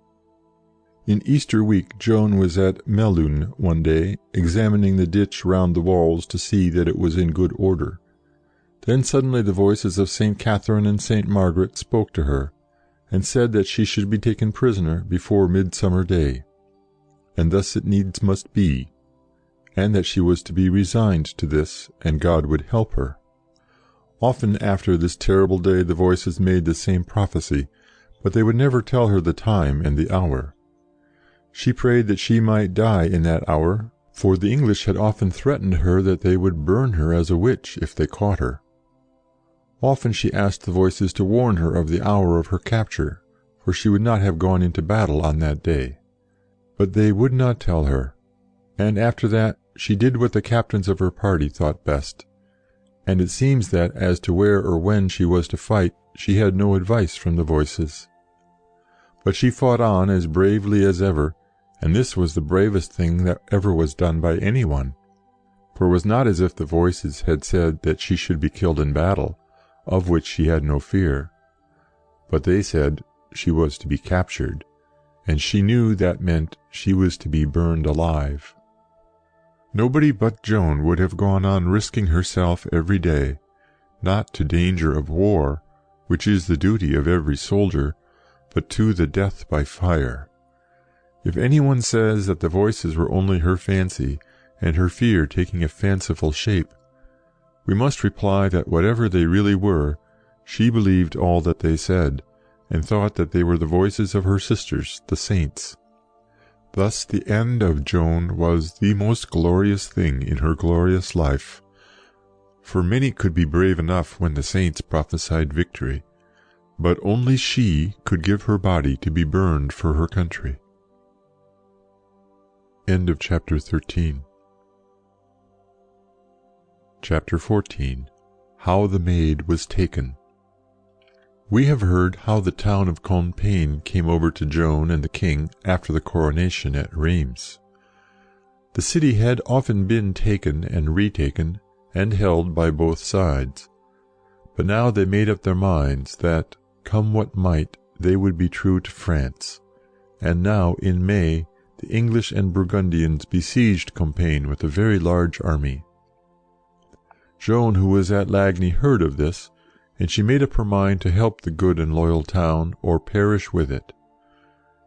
In Easter week Joan was at Melun one day, examining the ditch round the walls to see that it was in good order. Then suddenly the voices of St. Catherine and St. Margaret spoke to her, and said that she should be taken prisoner before Midsummer Day, and thus it needs must be, and that she was to be resigned to this, and God would help her. Often after this terrible day the voices made the same prophecy, but they would never tell her the time and the hour. She prayed that she might die in that hour, for the English had often threatened her that they would burn her as a witch if they caught her. Often she asked the voices to warn her of the hour of her capture, for she would not have gone into battle on that day. But they would not tell her, and after that she did what the captains of her party thought best, and it seems that as to where or when she was to fight, she had no advice from the voices. But she fought on as bravely as ever, and this was the bravest thing that ever was done by anyone, for it was not as if the voices had said that she should be killed in battle, of which she had no fear, but they said she was to be captured, and she knew that meant she was to be burned alive. Nobody but Joan would have gone on risking herself every day, not to danger of war, which is the duty of every soldier, but to the death by fire. If anyone says that the voices were only her fancy, and her fear taking a fanciful shape, we must reply that whatever they really were, she believed all that they said, and thought that they were the voices of her sisters, the saints. Thus the end of Joan was the most glorious thing in her glorious life, for many could be brave enough when the saints prophesied victory, but only she could give her body to be burned for her country. End of chapter 13. Chapter 14. How the Maid was taken. We have heard how the town of Compiègne came over to Joan and the king after the coronation at Reims. The city had often been taken and retaken and held by both sides, but now they made up their minds that, come what might, they would be true to France, and now, in May, the English and Burgundians besieged Compiègne with a very large army. Joan, who was at Lagny, heard of this, and she made up her mind to help the good and loyal town, or perish with it.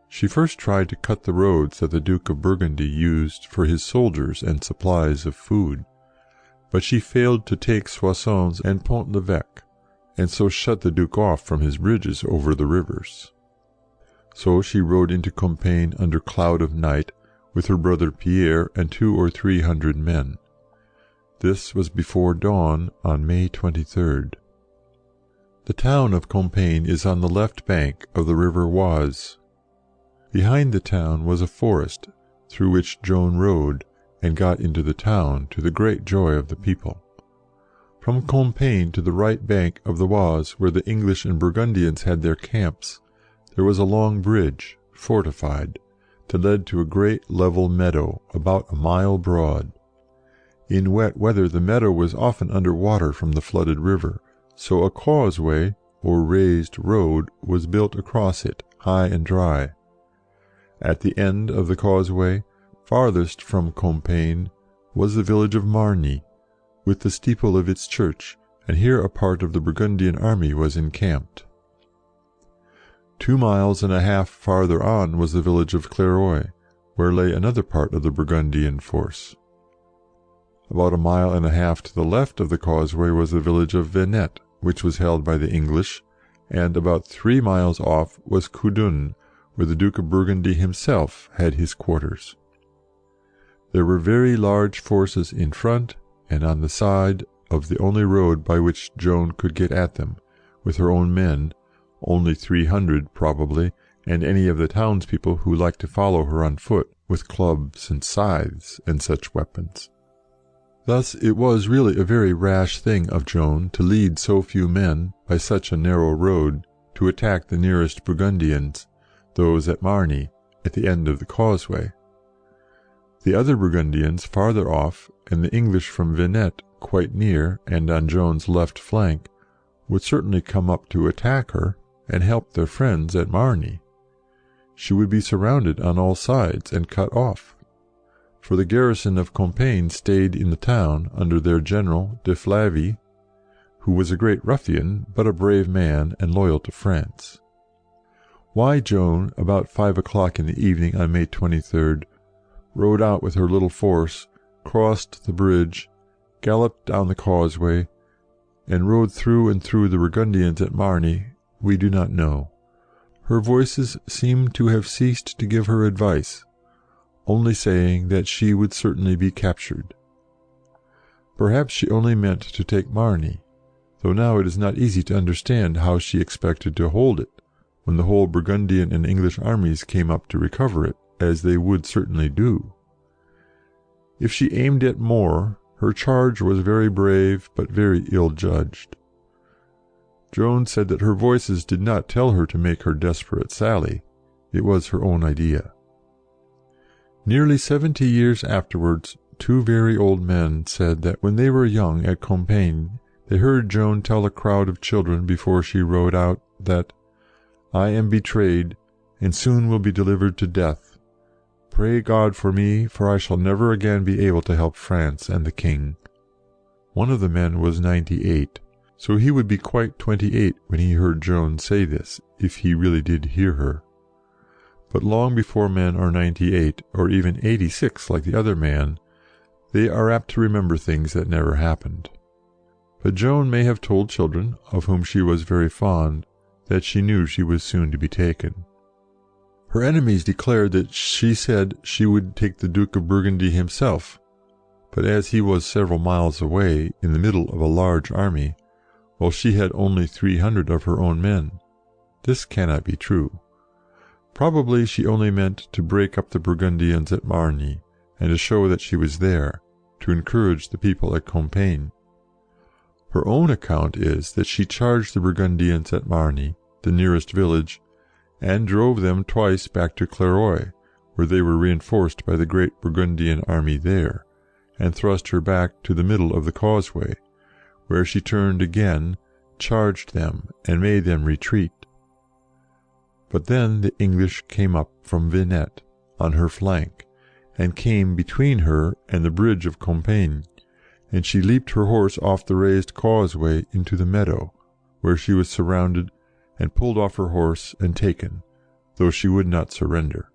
She first tried to cut the roads that the Duke of Burgundy used for his soldiers and supplies of food, but she failed to take Soissons and Pont-l'Evêque, and so shut the Duke off from his bridges over the rivers. So she rode into Compiègne under cloud of night, with her brother Pierre and 200 or 300 men. This was before dawn on May 23rd. The town of Compiègne is on the left bank of the river Oise. Behind the town was a forest, through which Joan rode, and got into the town, to the great joy of the people. From Compiègne to the right bank of the Oise, where the English and Burgundians had their camps, there was a long bridge, fortified, that led to a great level meadow, about a mile broad. In wet weather the meadow was often under water from the flooded river, so a causeway, or raised road, was built across it, high and dry. At the end of the causeway, farthest from Compiègne, was the village of Marny, with the steeple of its church, and here a part of the Burgundian army was encamped. 2.5 miles farther on was the village of Clairoy, where lay another part of the Burgundian force. About 1.5 miles to the left of the causeway was the village of Venette, which was held by the English, and about 3 miles off was Coudun, where the Duke of Burgundy himself had his quarters. There were very large forces in front and on the side of the only road by which Joan could get at them, with her own men, only 300 probably, and any of the townspeople who liked to follow her on foot, with clubs and scythes and such weapons. Thus it was really a very rash thing of Joan to lead so few men, by such a narrow road, to attack the nearest Burgundians, those at Marny, at the end of the causeway. The other Burgundians farther off, and the English from Venette quite near and on Joan's left flank, would certainly come up to attack her, and help their friends at Marny. She would be surrounded on all sides and cut off, for the garrison of Compiègne stayed in the town under their general de Flavy, who was a great ruffian, but a brave man and loyal to France. Why Joan, about 5 o'clock in the evening on May 23rd, rode out with her little force, crossed the bridge, galloped down the causeway, and rode through and through the Burgundians at Marny, we do not know. Her voices seem to have ceased to give her advice, only saying that she would certainly be captured. Perhaps she only meant to take Marny, though now it is not easy to understand how she expected to hold it, when the whole Burgundian and English armies came up to recover it, as they would certainly do. If she aimed at more, her charge was very brave but very ill-judged. Joan said that her voices did not tell her to make her desperate sally. It was her own idea. Nearly 70 years afterwards, 2 very old men said that when they were young at Compiègne, they heard Joan tell a crowd of children before she rode out that, "I am betrayed, and soon will be delivered to death, Pray God for me, for I shall never again be able to help France and the King." One of the men was 98, so he would be quite 28 when he heard Joan say this, if he really did hear her. But long before men are 98, or even 86 like the other man, they are apt to remember things that never happened. But Joan may have told children, of whom she was very fond, that she knew she was soon to be taken. Her enemies declared that she said she would take the Duke of Burgundy himself, but as he was several miles away, in the middle of a large army, while she had only 300 of her own men, this cannot be true. Probably she only meant to break up the Burgundians at Margny, and to show that she was there, to encourage the people at Compiègne. Her own account is that she charged the Burgundians at Margny, the nearest village, and drove them twice back to Clairoy, where they were reinforced by the great Burgundian army there, and thrust her back to the middle of the causeway, where she turned again, charged them, and made them retreat. But then the English came up from Venette, on her flank, and came between her and the bridge of Compiègne, and she leaped her horse off the raised causeway into the meadow, where she was surrounded, and pulled off her horse and taken, though she would not surrender.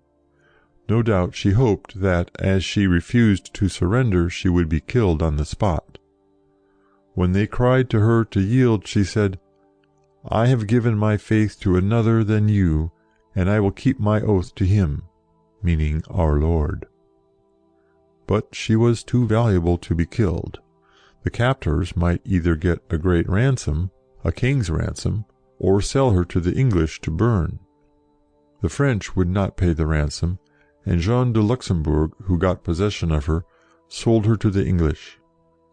No doubt she hoped that, as she refused to surrender, she would be killed on the spot. When they cried to her to yield, she said, "I have given my faith to another than you, and I will keep my oath to him," meaning our Lord. But she was too valuable to be killed. The captors might either get a great ransom, a king's ransom, or sell her to the English to burn. The French would not pay the ransom, and Jean de Luxembourg, who got possession of her, sold her to the English.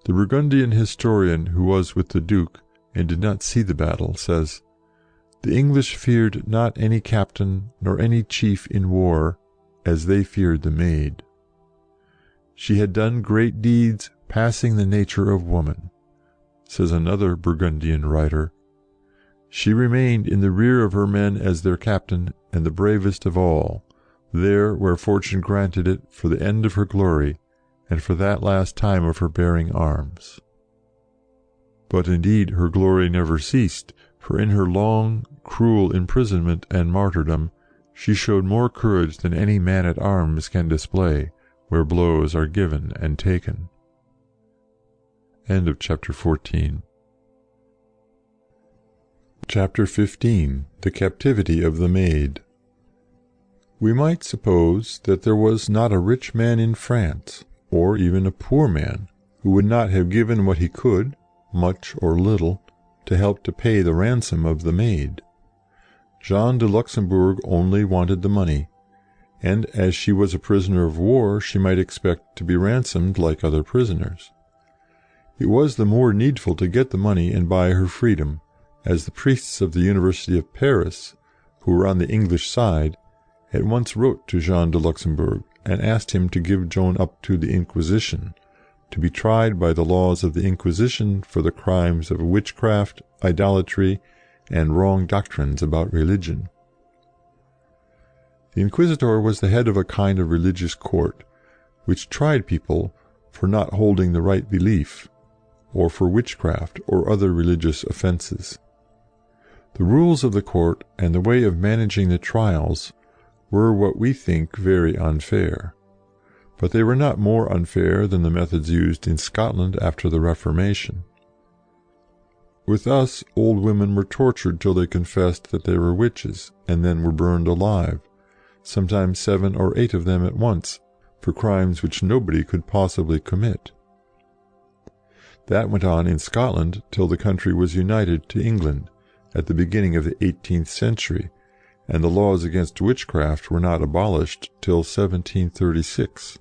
The Burgundian historian who was with the Duke and did not see the battle says, "The English feared not any captain nor any chief in war, as they feared the Maid. She had done great deeds passing the nature of woman," says another Burgundian writer. "She remained in the rear of her men as their captain and the bravest of all, there where fortune granted it for the end of her glory, and for that last time of her bearing arms." But indeed her glory never ceased, for in her long, cruel imprisonment and martyrdom she showed more courage than any man-at-arms can display, where blows are given and taken. End of chapter 14. Chapter 15. The Captivity of the Maid. We might suppose that there was not a rich man in France, or even a poor man, who would not have given what he could, much or little, to help to pay the ransom of the Maid. Jean de Luxembourg only wanted the money, and as she was a prisoner of war, she might expect to be ransomed like other prisoners. It was the more needful to get the money and buy her freedom, as the priests of the University of Paris, who were on the English side, at once wrote to Jean de Luxembourg and asked him to give Joan up to the Inquisition, to be tried by the laws of the Inquisition for the crimes of witchcraft, idolatry, and wrong doctrines about religion. The Inquisitor was the head of a kind of religious court, which tried people for not holding the right belief, or for witchcraft or other religious offenses. The rules of the court and the way of managing the trials were what we think very unfair, but they were not more unfair than the methods used in Scotland after the Reformation. With us, old women were tortured till they confessed that they were witches, and then were burned alive, sometimes 7 or 8 of them at once, for crimes which nobody could possibly commit. That went on in Scotland till the country was united to England, at the beginning of the 18th century, and the laws against witchcraft were not abolished till 1736.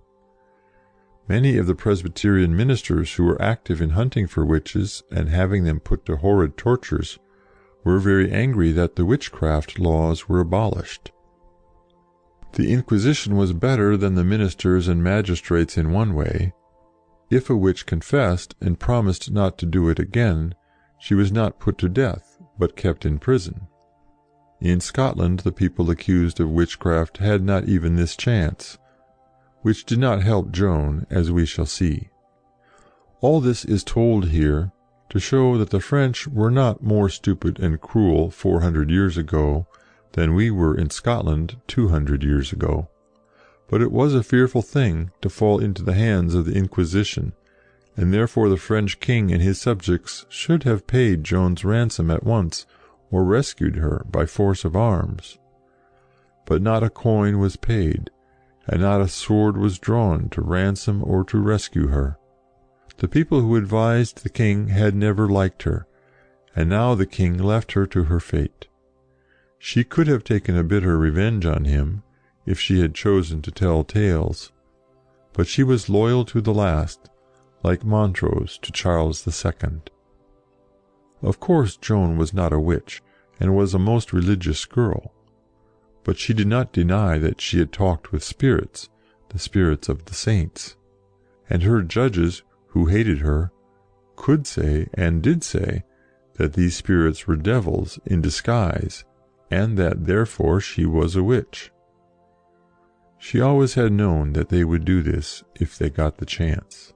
Many of the Presbyterian ministers who were active in hunting for witches and having them put to horrid tortures were very angry that the witchcraft laws were abolished. The Inquisition was better than the ministers and magistrates in one way. If a witch confessed and promised not to do it again, she was not put to death, but kept in prison. In Scotland, the people accused of witchcraft had not even this chance, which did not help Joan, as we shall see. All this is told here to show that the French were not more stupid and cruel 400 years ago than we were in Scotland 200 years ago. But it was a fearful thing to fall into the hands of the Inquisition, and therefore the French king and his subjects should have paid Joan's ransom at once, or rescued her by force of arms. But not a coin was paid, and not a sword was drawn to ransom or to rescue her. The people who advised the king had never liked her, and now the king left her to her fate. She could have taken a bitter revenge on him, if she had chosen to tell tales, but she was loyal to the last, like Montrose to Charles II. Of course Joan was not a witch, and was a most religious girl, but she did not deny that she had talked with spirits, the spirits of the saints, and her judges, who hated her, could say, and did say, that these spirits were devils in disguise, and that therefore she was a witch. She always had known that they would do this if they got the chance.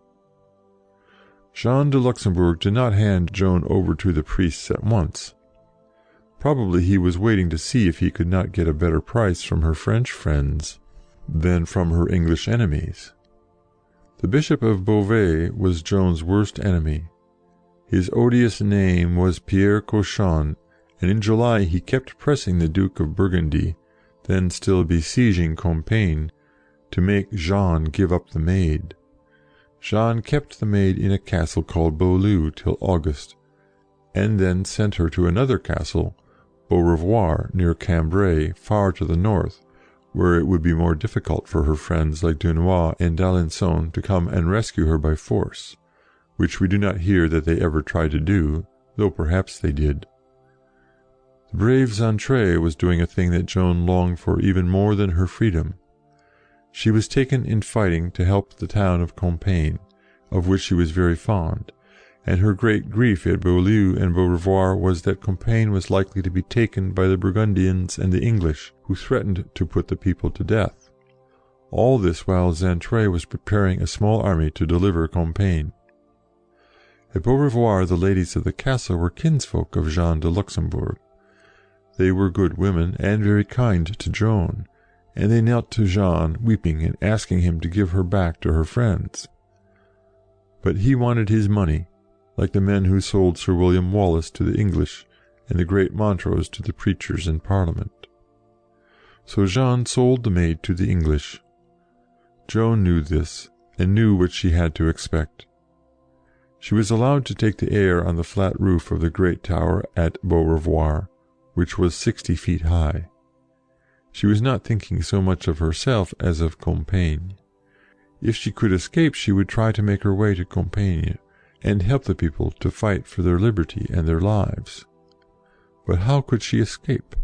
Jean de Luxembourg did not hand Joan over to the priests at once. Probably he was waiting to see if he could not get a better price from her French friends than from her English enemies. The Bishop of Beauvais was Joan's worst enemy. His odious name was Pierre Cauchon, and in July he kept pressing the Duke of Burgundy, then still besieging Compiègne, to make Jean give up the Maid. Jean kept the Maid in a castle called Beaulieu till August, and then sent her to another castle, Beaurevoir, near Cambrai, far to the north, where it would be more difficult for her friends like Dunois and d'Alençon to come and rescue her by force, which we do not hear that they ever tried to do, though perhaps they did. The brave Xaintrailles was doing a thing that Joan longed for even more than her freedom. She was taken in fighting to help the town of Compiègne, of which she was very fond, and her great grief at Beaulieu and Beaurevoir was that Compiègne was likely to be taken by the Burgundians and the English, who threatened to put the people to death. All this while Xaintrailles was preparing a small army to deliver Compiègne. At Beaurevoir the ladies of the castle were kinsfolk of Jean de Luxembourg. They were good women and very kind to Joan, and they knelt to Jean, weeping and asking him to give her back to her friends. But he wanted his money, like the men who sold Sir William Wallace to the English and the great Montrose to the preachers in Parliament. So Jean sold the Maid to the English. Joan knew this, and knew what she had to expect. She was allowed to take the air on the flat roof of the great tower at Beaurevoir, which was 60 feet high. She was not thinking so much of herself as of Compiègne. If she could escape, she would try to make her way to Compiègne, and help the people to fight for their liberty and their lives. But how could she escape?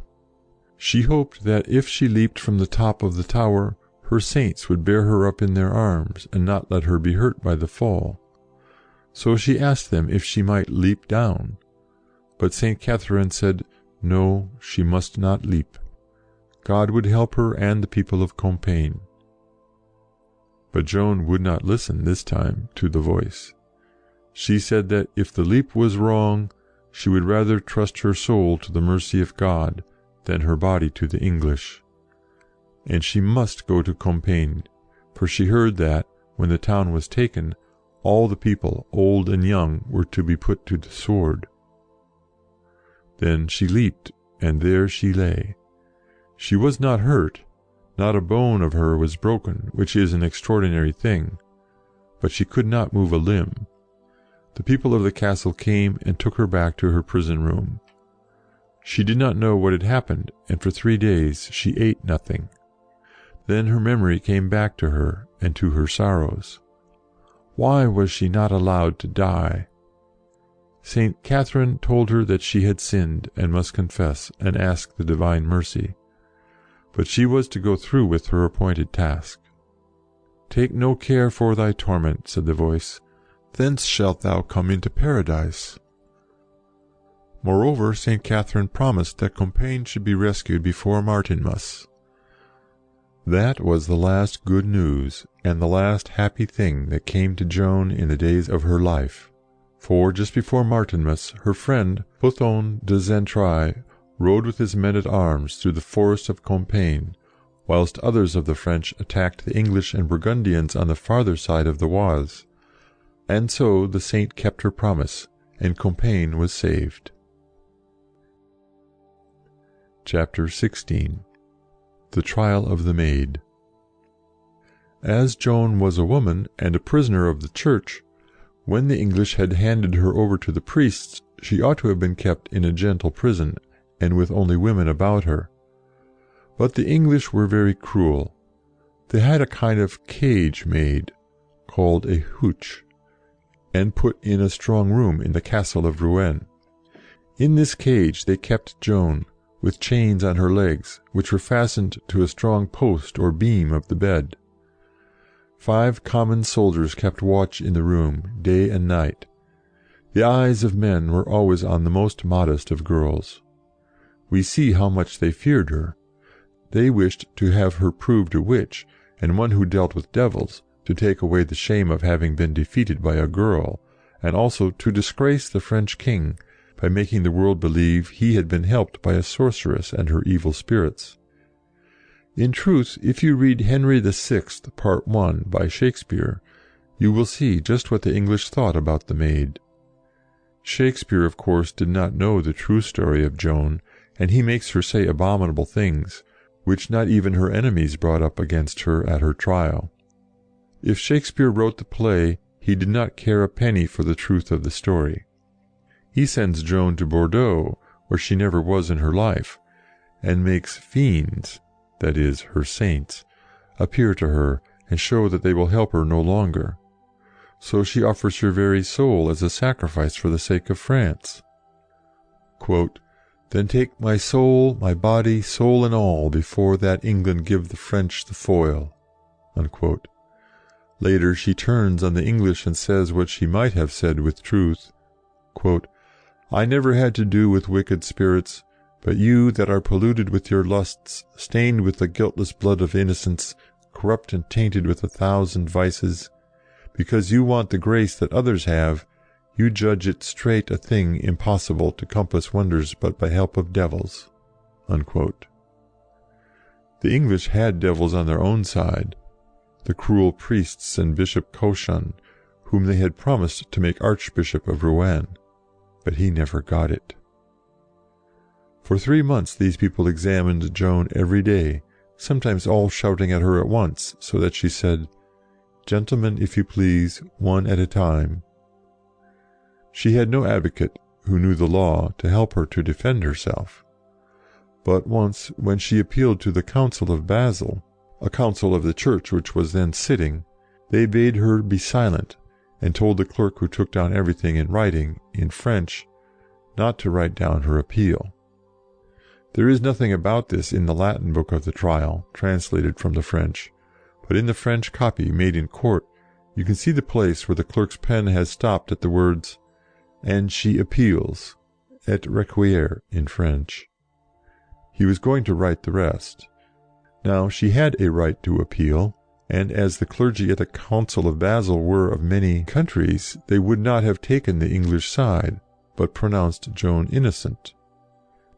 She hoped that if she leaped from the top of the tower, her saints would bear her up in their arms, and not let her be hurt by the fall. So she asked them if she might leap down. But St. Catherine said, no, she must not leap. God would help her and the people of Compiègne. But Joan would not listen this time to the voice. She said that if the leap was wrong, she would rather trust her soul to the mercy of God than her body to the English. And she must go to Compiègne, for she heard that, when the town was taken, all the people, old and young, were to be put to the sword. Then she leaped, and there she lay. She was not hurt, not a bone of her was broken, which is an extraordinary thing, but she could not move a limb. The people of the castle came and took her back to her prison room. She did not know what had happened, and for 3 days she ate nothing. Then her memory came back to her and to her sorrows. Why was she not allowed to die? St. Catherine told her that she had sinned and must confess and ask the divine mercy. But she was to go through with her appointed task. "Take no care for thy torment," said the voice. "Thence shalt thou come into paradise." Moreover, St. Catherine promised that Compiègne should be rescued before Martinmas. That was the last good news, and the last happy thing that came to Joan in the days of her life. For just before Martinmas, her friend Pothon de Xaintrailles rode with his men-at-arms through the forest of Compiègne, whilst others of the French attacked the English and Burgundians on the farther side of the Oise. And so the saint kept her promise, and Compiègne was saved. Chapter 16. The Trial of the Maid. As Joan was a woman and a prisoner of the Church, when the English had handed her over to the priests, she ought to have been kept in a gentle prison, and with only women about her. But the English were very cruel. They had a kind of cage made, called a houch, and put in a strong room in the castle of Rouen. In this cage they kept Joan, with chains on her legs, which were fastened to a strong post or beam of the bed. 5 common soldiers kept watch in the room, day and night. The eyes of men were always on the most modest of girls. We see how much they feared her. They wished to have her proved a witch, and one who dealt with devils, to take away the shame of having been defeated by a girl, and also to disgrace the French king, by making the world believe he had been helped by a sorceress and her evil spirits. In truth, if you read Henry VI, Part 1, by Shakespeare, you will see just what the English thought about the Maid. Shakespeare, of course, did not know the true story of Joan, and he makes her say abominable things, which not even her enemies brought up against her at her trial. If Shakespeare wrote the play, he did not care a penny for the truth of the story. He sends Joan to Bordeaux, where she never was in her life, and makes fiends, that is, her saints, appear to her and show that they will help her no longer. So she offers her very soul as a sacrifice for the sake of France. Quote, "Then take my soul, my body, soul and all, before that England give the French the foil." Unquote. Later she turns on the English and says what she might have said with truth. Quote, "I never had to do with wicked spirits, but you that are polluted with your lusts, stained with the guiltless blood of innocents, corrupt and tainted with 1,000 vices, because you want the grace that others have, you judge it straight a thing impossible to compass wonders but by help of devils." Unquote. The English had devils on their own side, the cruel priests and Bishop Cauchon, whom they had promised to make Archbishop of Rouen, but he never got it. For 3 months these people examined Joan every day, sometimes all shouting at her at once, so that she said, "Gentlemen, if you please, one at a time." She had no advocate, who knew the law, to help her to defend herself. But once, when she appealed to the Council of Basel, a council of the Church which was then sitting, they bade her be silent, and told the clerk who took down everything in writing, in French, not to write down her appeal. There is nothing about this in the Latin book of the trial, translated from the French, but in the French copy made in court you can see the place where the clerk's pen has stopped at the words, "and she appeals," et requiert in French. He was going to write the rest. Now she had a right to appeal, and as the clergy at the Council of Basel were of many countries, they would not have taken the English side, but pronounced Joan innocent.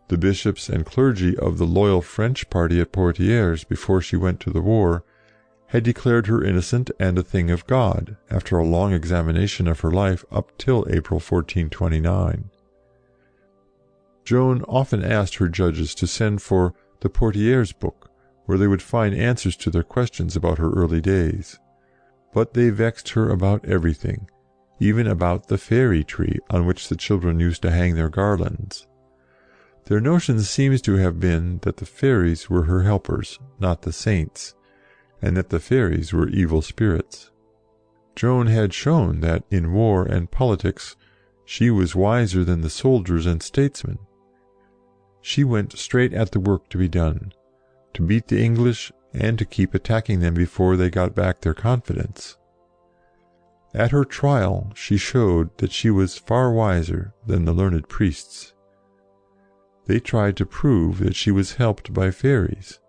The bishops and clergy of the loyal French party at Poitiers, before she went to the war, had declared her innocent and a thing of God, after a long examination of her life up till April 1429. Joan often asked her judges to send for the Poitiers book, where they would find answers to their questions about her early days. But they vexed her about everything, even about the fairy tree on which the children used to hang their garlands. Their notion seems to have been that the fairies were her helpers, not the saints, and that the fairies were evil spirits. Joan had shown that in war and politics she was wiser than the soldiers and statesmen. She went straight at the work to be done, to beat the English and to keep attacking them before they got back their confidence. At her trial she showed that she was far wiser than the learned priests. They tried to prove that she was helped by fairies.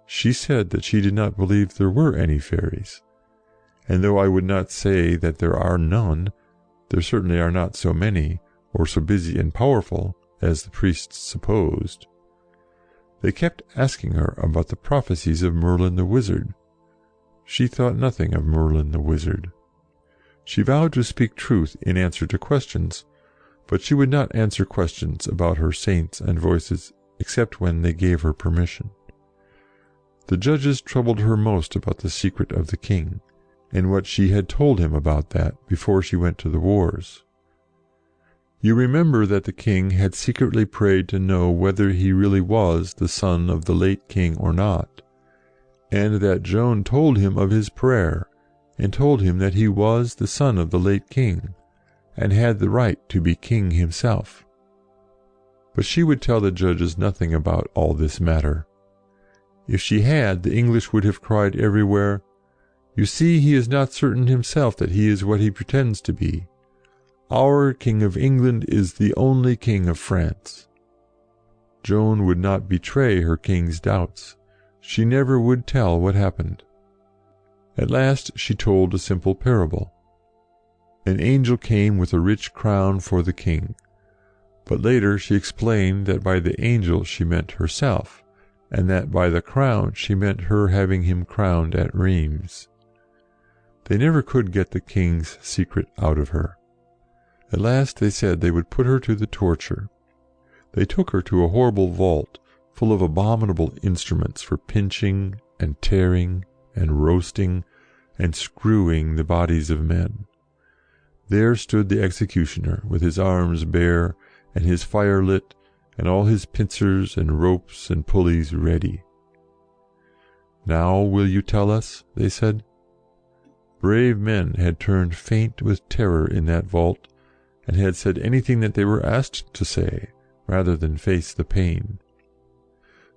She said that she did not believe there were any fairies, and though I would not say that there are none, there certainly are not so many, or so busy and powerful, as the priests supposed. They kept asking her about the prophecies of Merlin the wizard. She thought nothing of Merlin the wizard. She vowed to speak truth in answer to questions, but she would not answer questions about her saints and voices except when they gave her permission. The judges troubled her most about the secret of the king, and what she had told him about that before she went to the wars. You remember that the king had secretly prayed to know whether he really was the son of the late king or not, and that Joan told him of his prayer, and told him that he was the son of the late king, and had the right to be king himself. But she would tell the judges nothing about all this matter. If she had, the English would have cried everywhere, "You see, he is not certain himself that he is what he pretends to be. Our King of England is the only King of France." Joan would not betray her king's doubts. She never would tell what happened. At last she told a simple parable. An angel came with a rich crown for the king, but later she explained that by the angel she meant herself, and that by the crown she meant her having him crowned at Rheims. They never could get the king's secret out of her. At last they said they would put her to the torture. They took her to a horrible vault full of abominable instruments for pinching and tearing and roasting and screwing the bodies of men. There stood the executioner with his arms bare and his fire lit and all his pincers and ropes and pulleys ready. "Now will you tell us?" they said. Brave men had turned faint with terror in that vault, and had said anything that they were asked to say, rather than face the pain.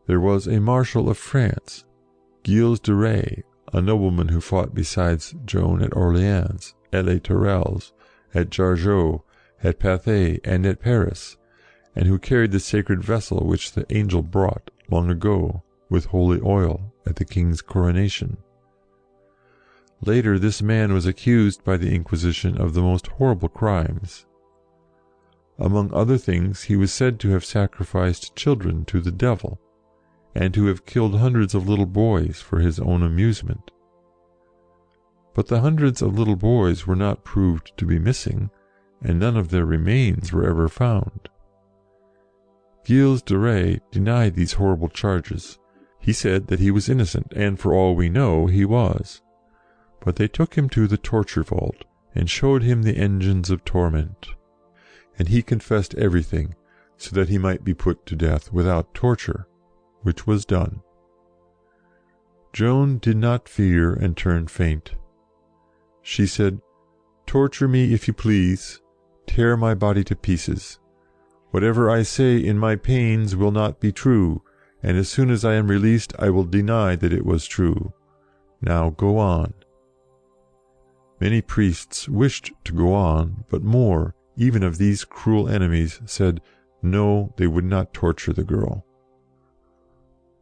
There was a Marshal of France, Gilles de Rais, a nobleman who fought besides Joan at Orleans, at Les Tourelles, at Jargeau, at Pathay, and at Paris, and who carried the sacred vessel which the angel brought, long ago, with holy oil, at the king's coronation. Later this man was accused by the Inquisition of the most horrible crimes. Among other things, he was said to have sacrificed children to the devil, and to have killed hundreds of little boys for his own amusement. But the hundreds of little boys were not proved to be missing, and none of their remains were ever found. Gilles de Rais denied these horrible charges. He said that he was innocent, and for all we know, he was. But they took him to the torture vault, and showed him the engines of torment. And he confessed everything, so that he might be put to death without torture, which was done. Joan did not fear and turn faint. She said, "Torture me if you please, tear my body to pieces. Whatever I say in my pains will not be true, and as soon as I am released I will deny that it was true. Now go on." Many priests wished to go on, but more, even of these cruel enemies, said no, they would not torture the girl.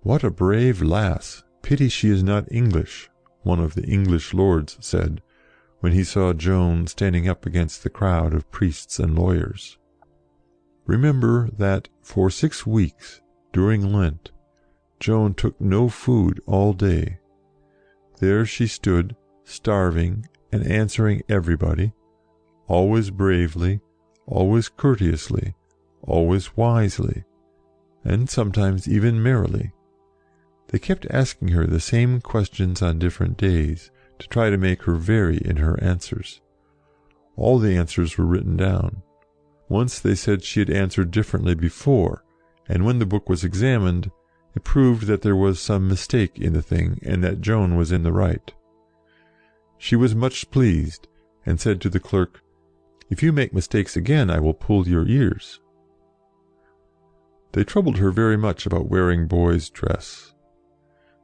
"What a brave lass! Pity she is not English," one of the English lords said, when he saw Joan standing up against the crowd of priests and lawyers. Remember that for 6 weeks, during Lent, Joan took no food all day. There she stood, starving and answering everybody, always bravely, always courteously, always wisely, and sometimes even merrily. They kept asking her the same questions on different days, to try to make her vary in her answers. All the answers were written down. Once they said she had answered differently before, and when the book was examined, it proved that there was some mistake in the thing, and that Joan was in the right. She was much pleased, and said to the clerk, "If you make mistakes again, I will pull your ears." They troubled her very much about wearing boys' dress.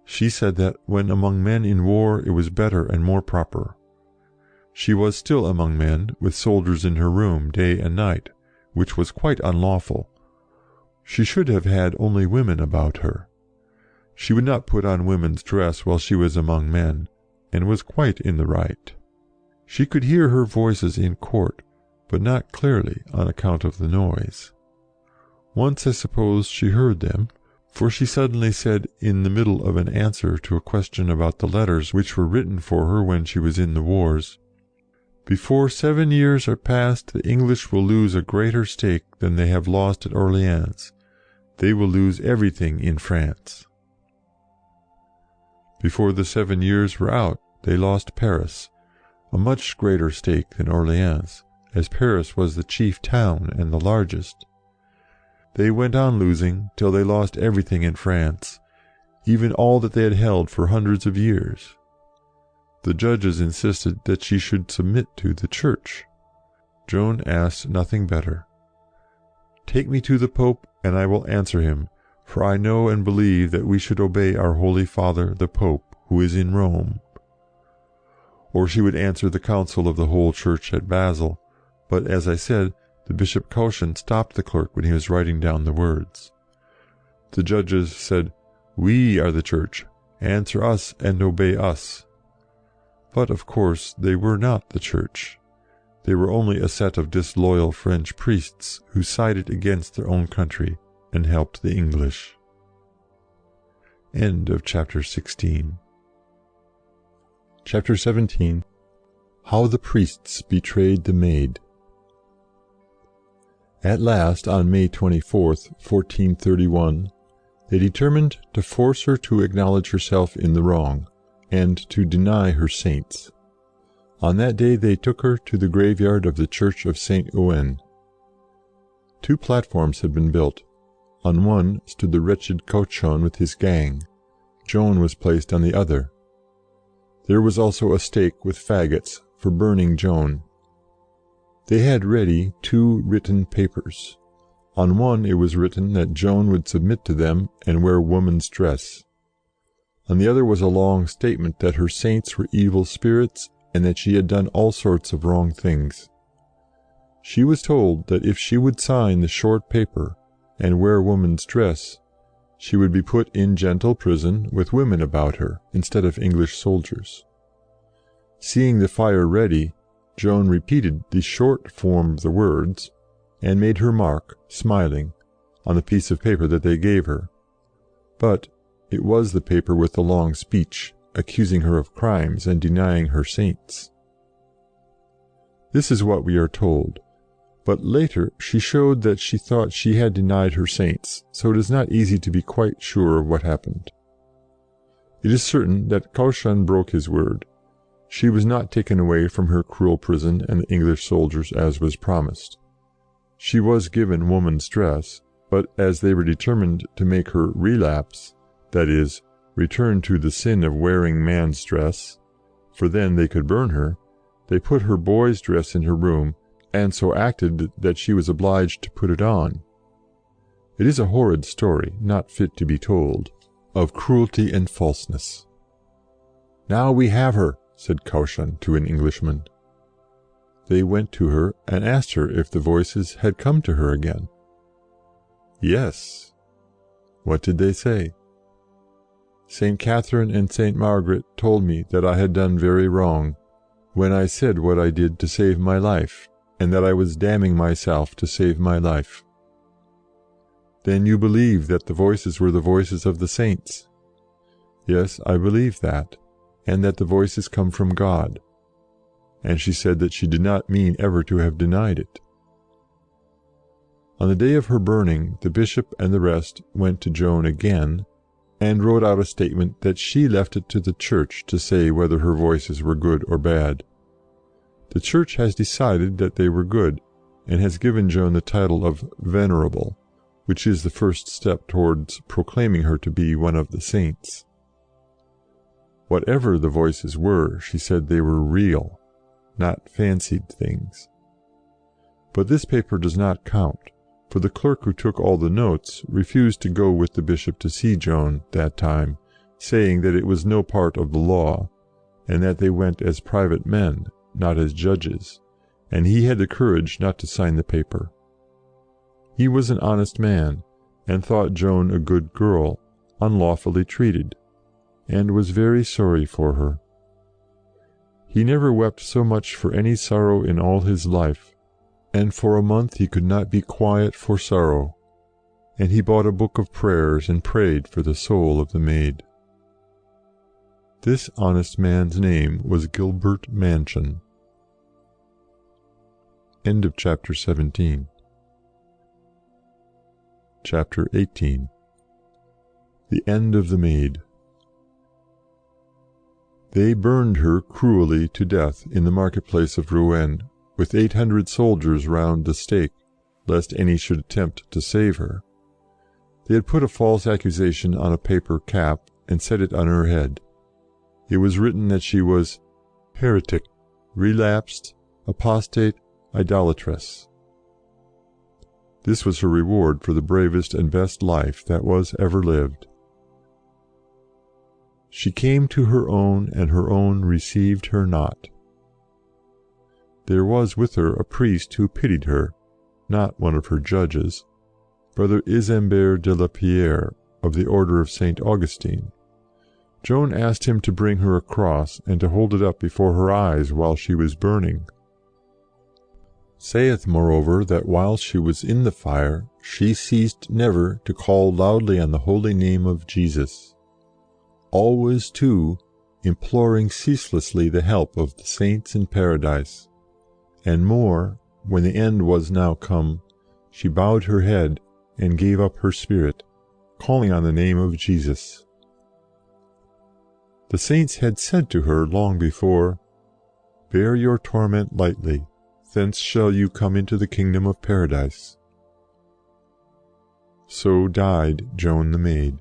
She said that when among men in war it was better and more proper. She was still among men, with soldiers in her room day and night, which was quite unlawful. She should have had only women about her. She would not put on women's dress while she was among men, and was quite in the right. She could hear her voices in court, but not clearly on account of the noise. Once I suppose she heard them, for she suddenly said in the middle of an answer to a question about the letters which were written for her when she was in the wars, "Before 7 years are past, the English will lose a greater stake than they have lost at Orleans. They will lose everything in France." Before the 7 years were out, they lost Paris, a much greater stake than Orleans, as Paris was the chief town and the largest. They went on losing till they lost everything in France, even all that they had held for hundreds of years. The judges insisted that she should submit to the Church. Joan asked nothing better. "Take me to the Pope, and I will answer him, for I know and believe that we should obey our Holy Father, the Pope, who is in Rome." Or she would answer the council of the whole Church at Basel, but, as I said, the Bishop Cauchon stopped the clerk when he was writing down the words. The judges said, "We are the Church, answer us and obey us." But, of course, they were not the Church. They were only a set of disloyal French priests who sided against their own country and helped the English. End of chapter 16. Chapter 17. How the Priests Betrayed the Maid. At last, on May 24th, 1431, they determined to force her to acknowledge herself in the wrong, and to deny her saints. On that day they took her to the graveyard of the church of St. Ouen. 2 platforms had been built. On one stood the wretched Cauchon with his gang. Joan was placed on the other. There was also a stake with faggots for burning Joan. They had ready 2 written papers. On one it was written that Joan would submit to them and wear woman's dress. On the other was a long statement that her saints were evil spirits and that she had done all sorts of wrong things. She was told that if she would sign the short paper and wear woman's dress, she would be put in gentle prison with women about her instead of English soldiers. Seeing the fire ready, Joan repeated the short form of the words, and made her mark, smiling, on the piece of paper that they gave her. But it was the paper with the long speech, accusing her of crimes and denying her saints. This is what we are told, but later she showed that she thought she had denied her saints, so it is not easy to be quite sure of what happened. It is certain that Cauchon broke his word. She was not taken away from her cruel prison and the English soldiers as was promised. She was given woman's dress, but as they were determined to make her relapse, that is, return to the sin of wearing man's dress, for then they could burn her, they put her boy's dress in her room, and so acted that she was obliged to put it on. It is a horrid story, not fit to be told, of cruelty and falseness. "Now we have her," said Cauchon to an Englishman. They went to her and asked her if the voices had come to her again. Yes. What did they say? St. Catherine and St. Margaret told me that I had done very wrong, when I said what I did to save my life, and that I was damning myself to save my life. Then you believe that the voices were the voices of the saints? Yes, I believe that, and that the voices come from God. And she said that she did not mean ever to have denied it. On the day of her burning, the bishop and the rest went to Joan again, and wrote out a statement that she left it to the Church to say whether her voices were good or bad. The Church has decided that they were good, and has given Joan the title of Venerable, which is the first step towards proclaiming her to be one of the saints. Whatever the voices were, she said they were real, not fancied things. But this paper does not count, for the clerk who took all the notes refused to go with the bishop to see Joan that time, saying that it was no part of the law, and that they went as private men, not as judges, and he had the courage not to sign the paper. He was an honest man, and thought Joan a good girl, unlawfully treated, and was very sorry for her. He never wept so much for any sorrow in all his life, and for a month he could not be quiet for sorrow, and he bought a book of prayers and prayed for the soul of the Maid. This honest man's name was Gilbert Mansion. End of chapter 17. Chapter 18. The End of the Maid. They burned her cruelly to death in the marketplace of Rouen, with 800 soldiers round the stake, lest any should attempt to save her. They had put a false accusation on a paper cap and set it on her head. It was written that she was heretic, relapsed, apostate, idolatress. This was her reward for the bravest and best life that was ever lived. She came to her own, and her own received her not. There was with her a priest who pitied her, not one of her judges, Brother Isambert de la Pierre, of the order of St. Augustine. Joan asked him to bring her a cross, and to hold it up before her eyes while she was burning. Saith moreover that while she was in the fire, she ceased never to call loudly on the holy name of Jesus, always too imploring ceaselessly the help of the saints in paradise, and more, when the end was now come, she bowed her head and gave up her spirit, calling on the name of Jesus. The saints had said to her long before, "Bear your torment lightly, thence shall you come into the kingdom of paradise." So died Joan the Maid.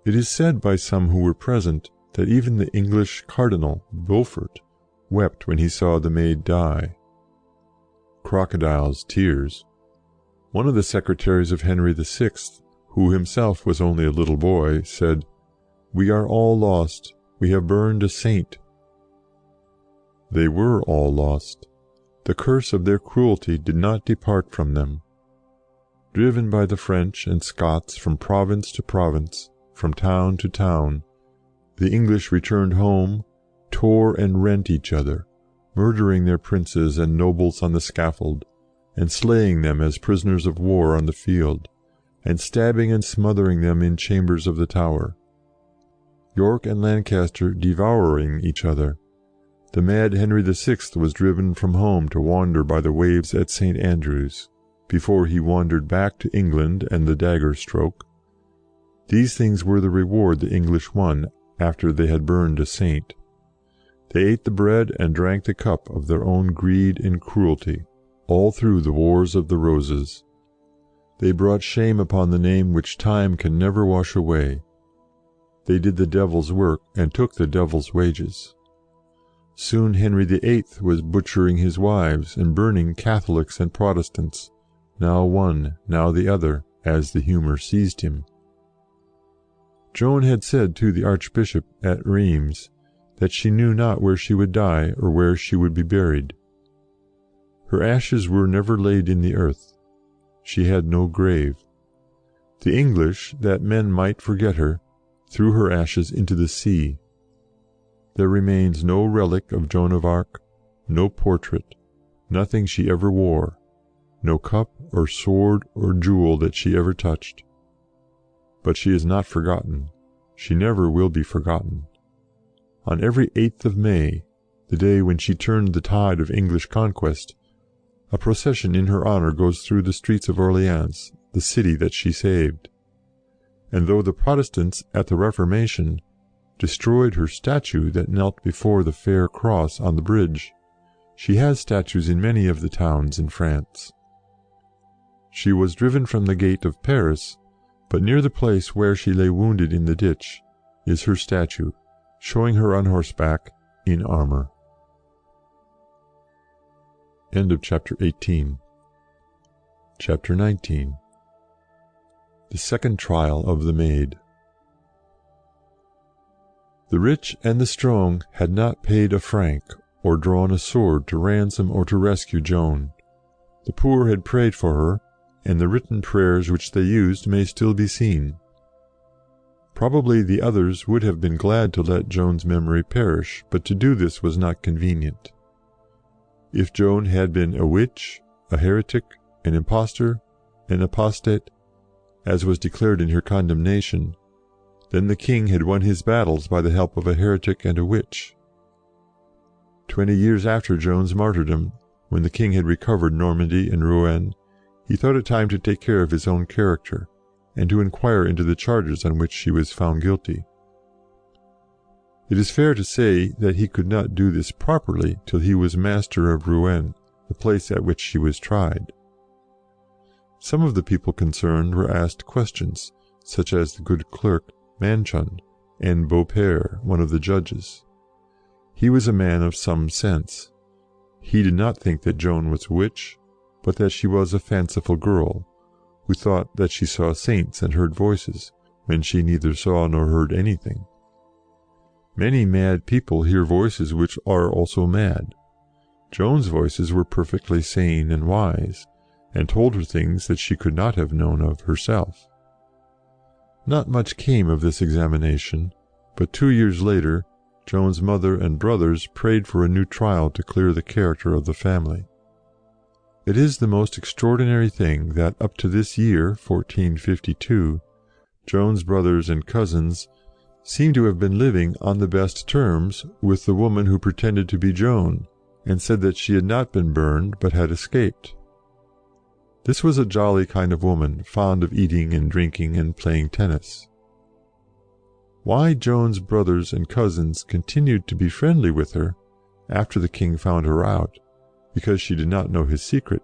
It is said by some who were present that even the English Cardinal, Beaufort, wept when he saw the Maid die. Crocodile's tears. One of the secretaries of Henry VI, who himself was only a little boy, said, "We are all lost. We have burned a saint." They were all lost. The curse of their cruelty did not depart from them. Driven by the French and Scots from province to province, from town to town, the English returned home, tore and rent each other, murdering their princes and nobles on the scaffold, and slaying them as prisoners of war on the field, and stabbing and smothering them in chambers of the Tower. York and Lancaster devouring each other. The mad Henry VI was driven from home to wander by the waves at St. Andrews, before he wandered back to England and the dagger stroke. These things were the reward the English won after they had burned a saint. They ate the bread and drank the cup of their own greed and cruelty, all through the Wars of the Roses. They brought shame upon the name which time can never wash away. They did the devil's work and took the devil's wages. Soon Henry VIII was butchering his wives and burning Catholics and Protestants, now one, now the other, as the humour seized him. Joan had said to the Archbishop at Rheims that she knew not where she would die or where she would be buried. Her ashes were never laid in the earth. She had no grave. The English, that men might forget her, threw her ashes into the sea. There remains no relic of Joan of Arc, no portrait, nothing she ever wore, no cup or sword or jewel that she ever touched. But she is not forgotten. She never will be forgotten. On every 8th of May, the day when she turned the tide of English conquest, a procession in her honor goes through the streets of Orleans, the city that she saved. And though the Protestants at the Reformation destroyed her statue that knelt before the fair cross on the bridge, she has statues in many of the towns in France. She was driven from the gate of Paris, but near the place where she lay wounded in the ditch is her statue, showing her on horseback in armor. End of chapter 18. Chapter 19. The Second Trial of the Maid. The rich and the strong had not paid a franc, or drawn a sword to ransom or to rescue Joan. The poor had prayed for her, and the written prayers which they used may still be seen. Probably the others would have been glad to let Joan's memory perish, but to do this was not convenient. If Joan had been a witch, a heretic, an impostor, an apostate, as was declared in her condemnation, then the king had won his battles by the help of a heretic and a witch. 20 years after Joan's martyrdom, when the king had recovered Normandy and Rouen, he thought it time to take care of his own character, and to inquire into the charges on which she was found guilty. It is fair to say that he could not do this properly till he was master of Rouen, the place at which she was tried. Some of the people concerned were asked questions, such as the good clerk Manchon, and Beaupère, one of the judges. He was a man of some sense. He did not think that Joan was a witch, but that she was a fanciful girl, who thought that she saw saints and heard voices, when she neither saw nor heard anything. Many mad people hear voices which are also mad. Joan's voices were perfectly sane and wise, and told her things that she could not have known of herself. Not much came of this examination, but 2 years later, Joan's mother and brothers prayed for a new trial to clear the character of the family. It is the most extraordinary thing that up to this year, 1452, Joan's brothers and cousins seem to have been living on the best terms with the woman who pretended to be Joan, and said that she had not been burned but had escaped. This was a jolly kind of woman, fond of eating and drinking and playing tennis. Why Joan's brothers and cousins continued to be friendly with her, after the king found her out, because she did not know his secret,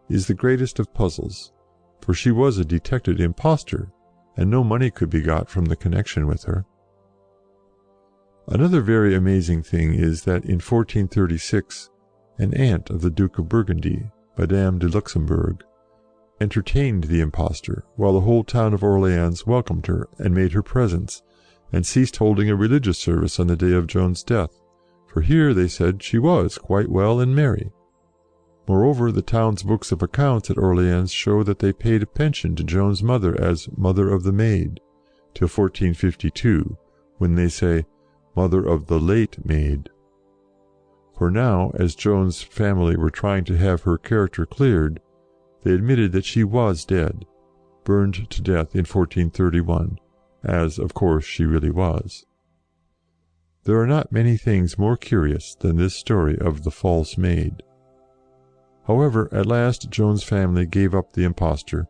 is the greatest of puzzles, for she was a detected impostor, and no money could be got from the connection with her. Another very amazing thing is that in 1436, an aunt of the Duke of Burgundy, Madame de Luxembourg, entertained the impostor, while the whole town of Orleans welcomed her and made her presents, and ceased holding a religious service on the day of Joan's death, for here, they said, she was quite well and merry. Moreover, the town's books of accounts at Orleans show that they paid a pension to Joan's mother as Mother of the Maid, till 1452, when they say, Mother of the late Maid. For now, as Joan's family were trying to have her character cleared, they admitted that she was dead, burned to death in 1431, as, of course, she really was. There are not many things more curious than this story of the false maid. However, at last Joan's family gave up the impostor,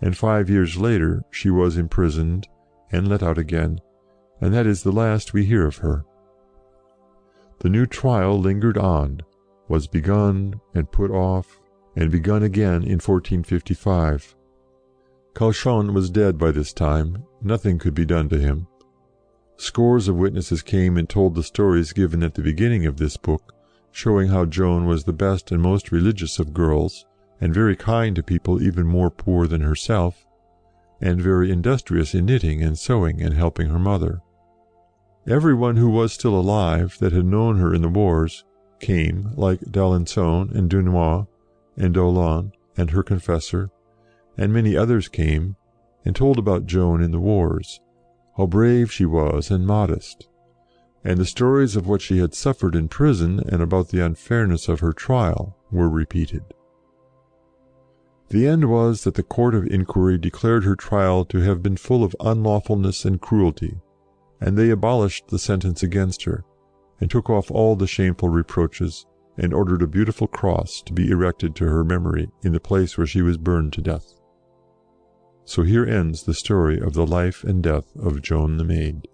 and 5 years later she was imprisoned and let out again, and that is the last we hear of her. The new trial lingered on, was begun and put off, and begun again in 1455. Cauchon was dead by this time, nothing could be done to him. Scores of witnesses came and told the stories given at the beginning of this book, showing how Joan was the best and most religious of girls, and very kind to people even more poor than herself, and very industrious in knitting and sewing and helping her mother. Everyone who was still alive that had known her in the wars came, like d'Alençon and Dunois and d'Aulon and her confessor, and many others came, and told about Joan in the wars, how brave she was and modest, and the stories of what she had suffered in prison and about the unfairness of her trial were repeated. The end was that the court of inquiry declared her trial to have been full of unlawfulness and cruelty, and they abolished the sentence against her, and took off all the shameful reproaches, and ordered a beautiful cross to be erected to her memory in the place where she was burned to death. So here ends the story of the life and death of Joan the Maid.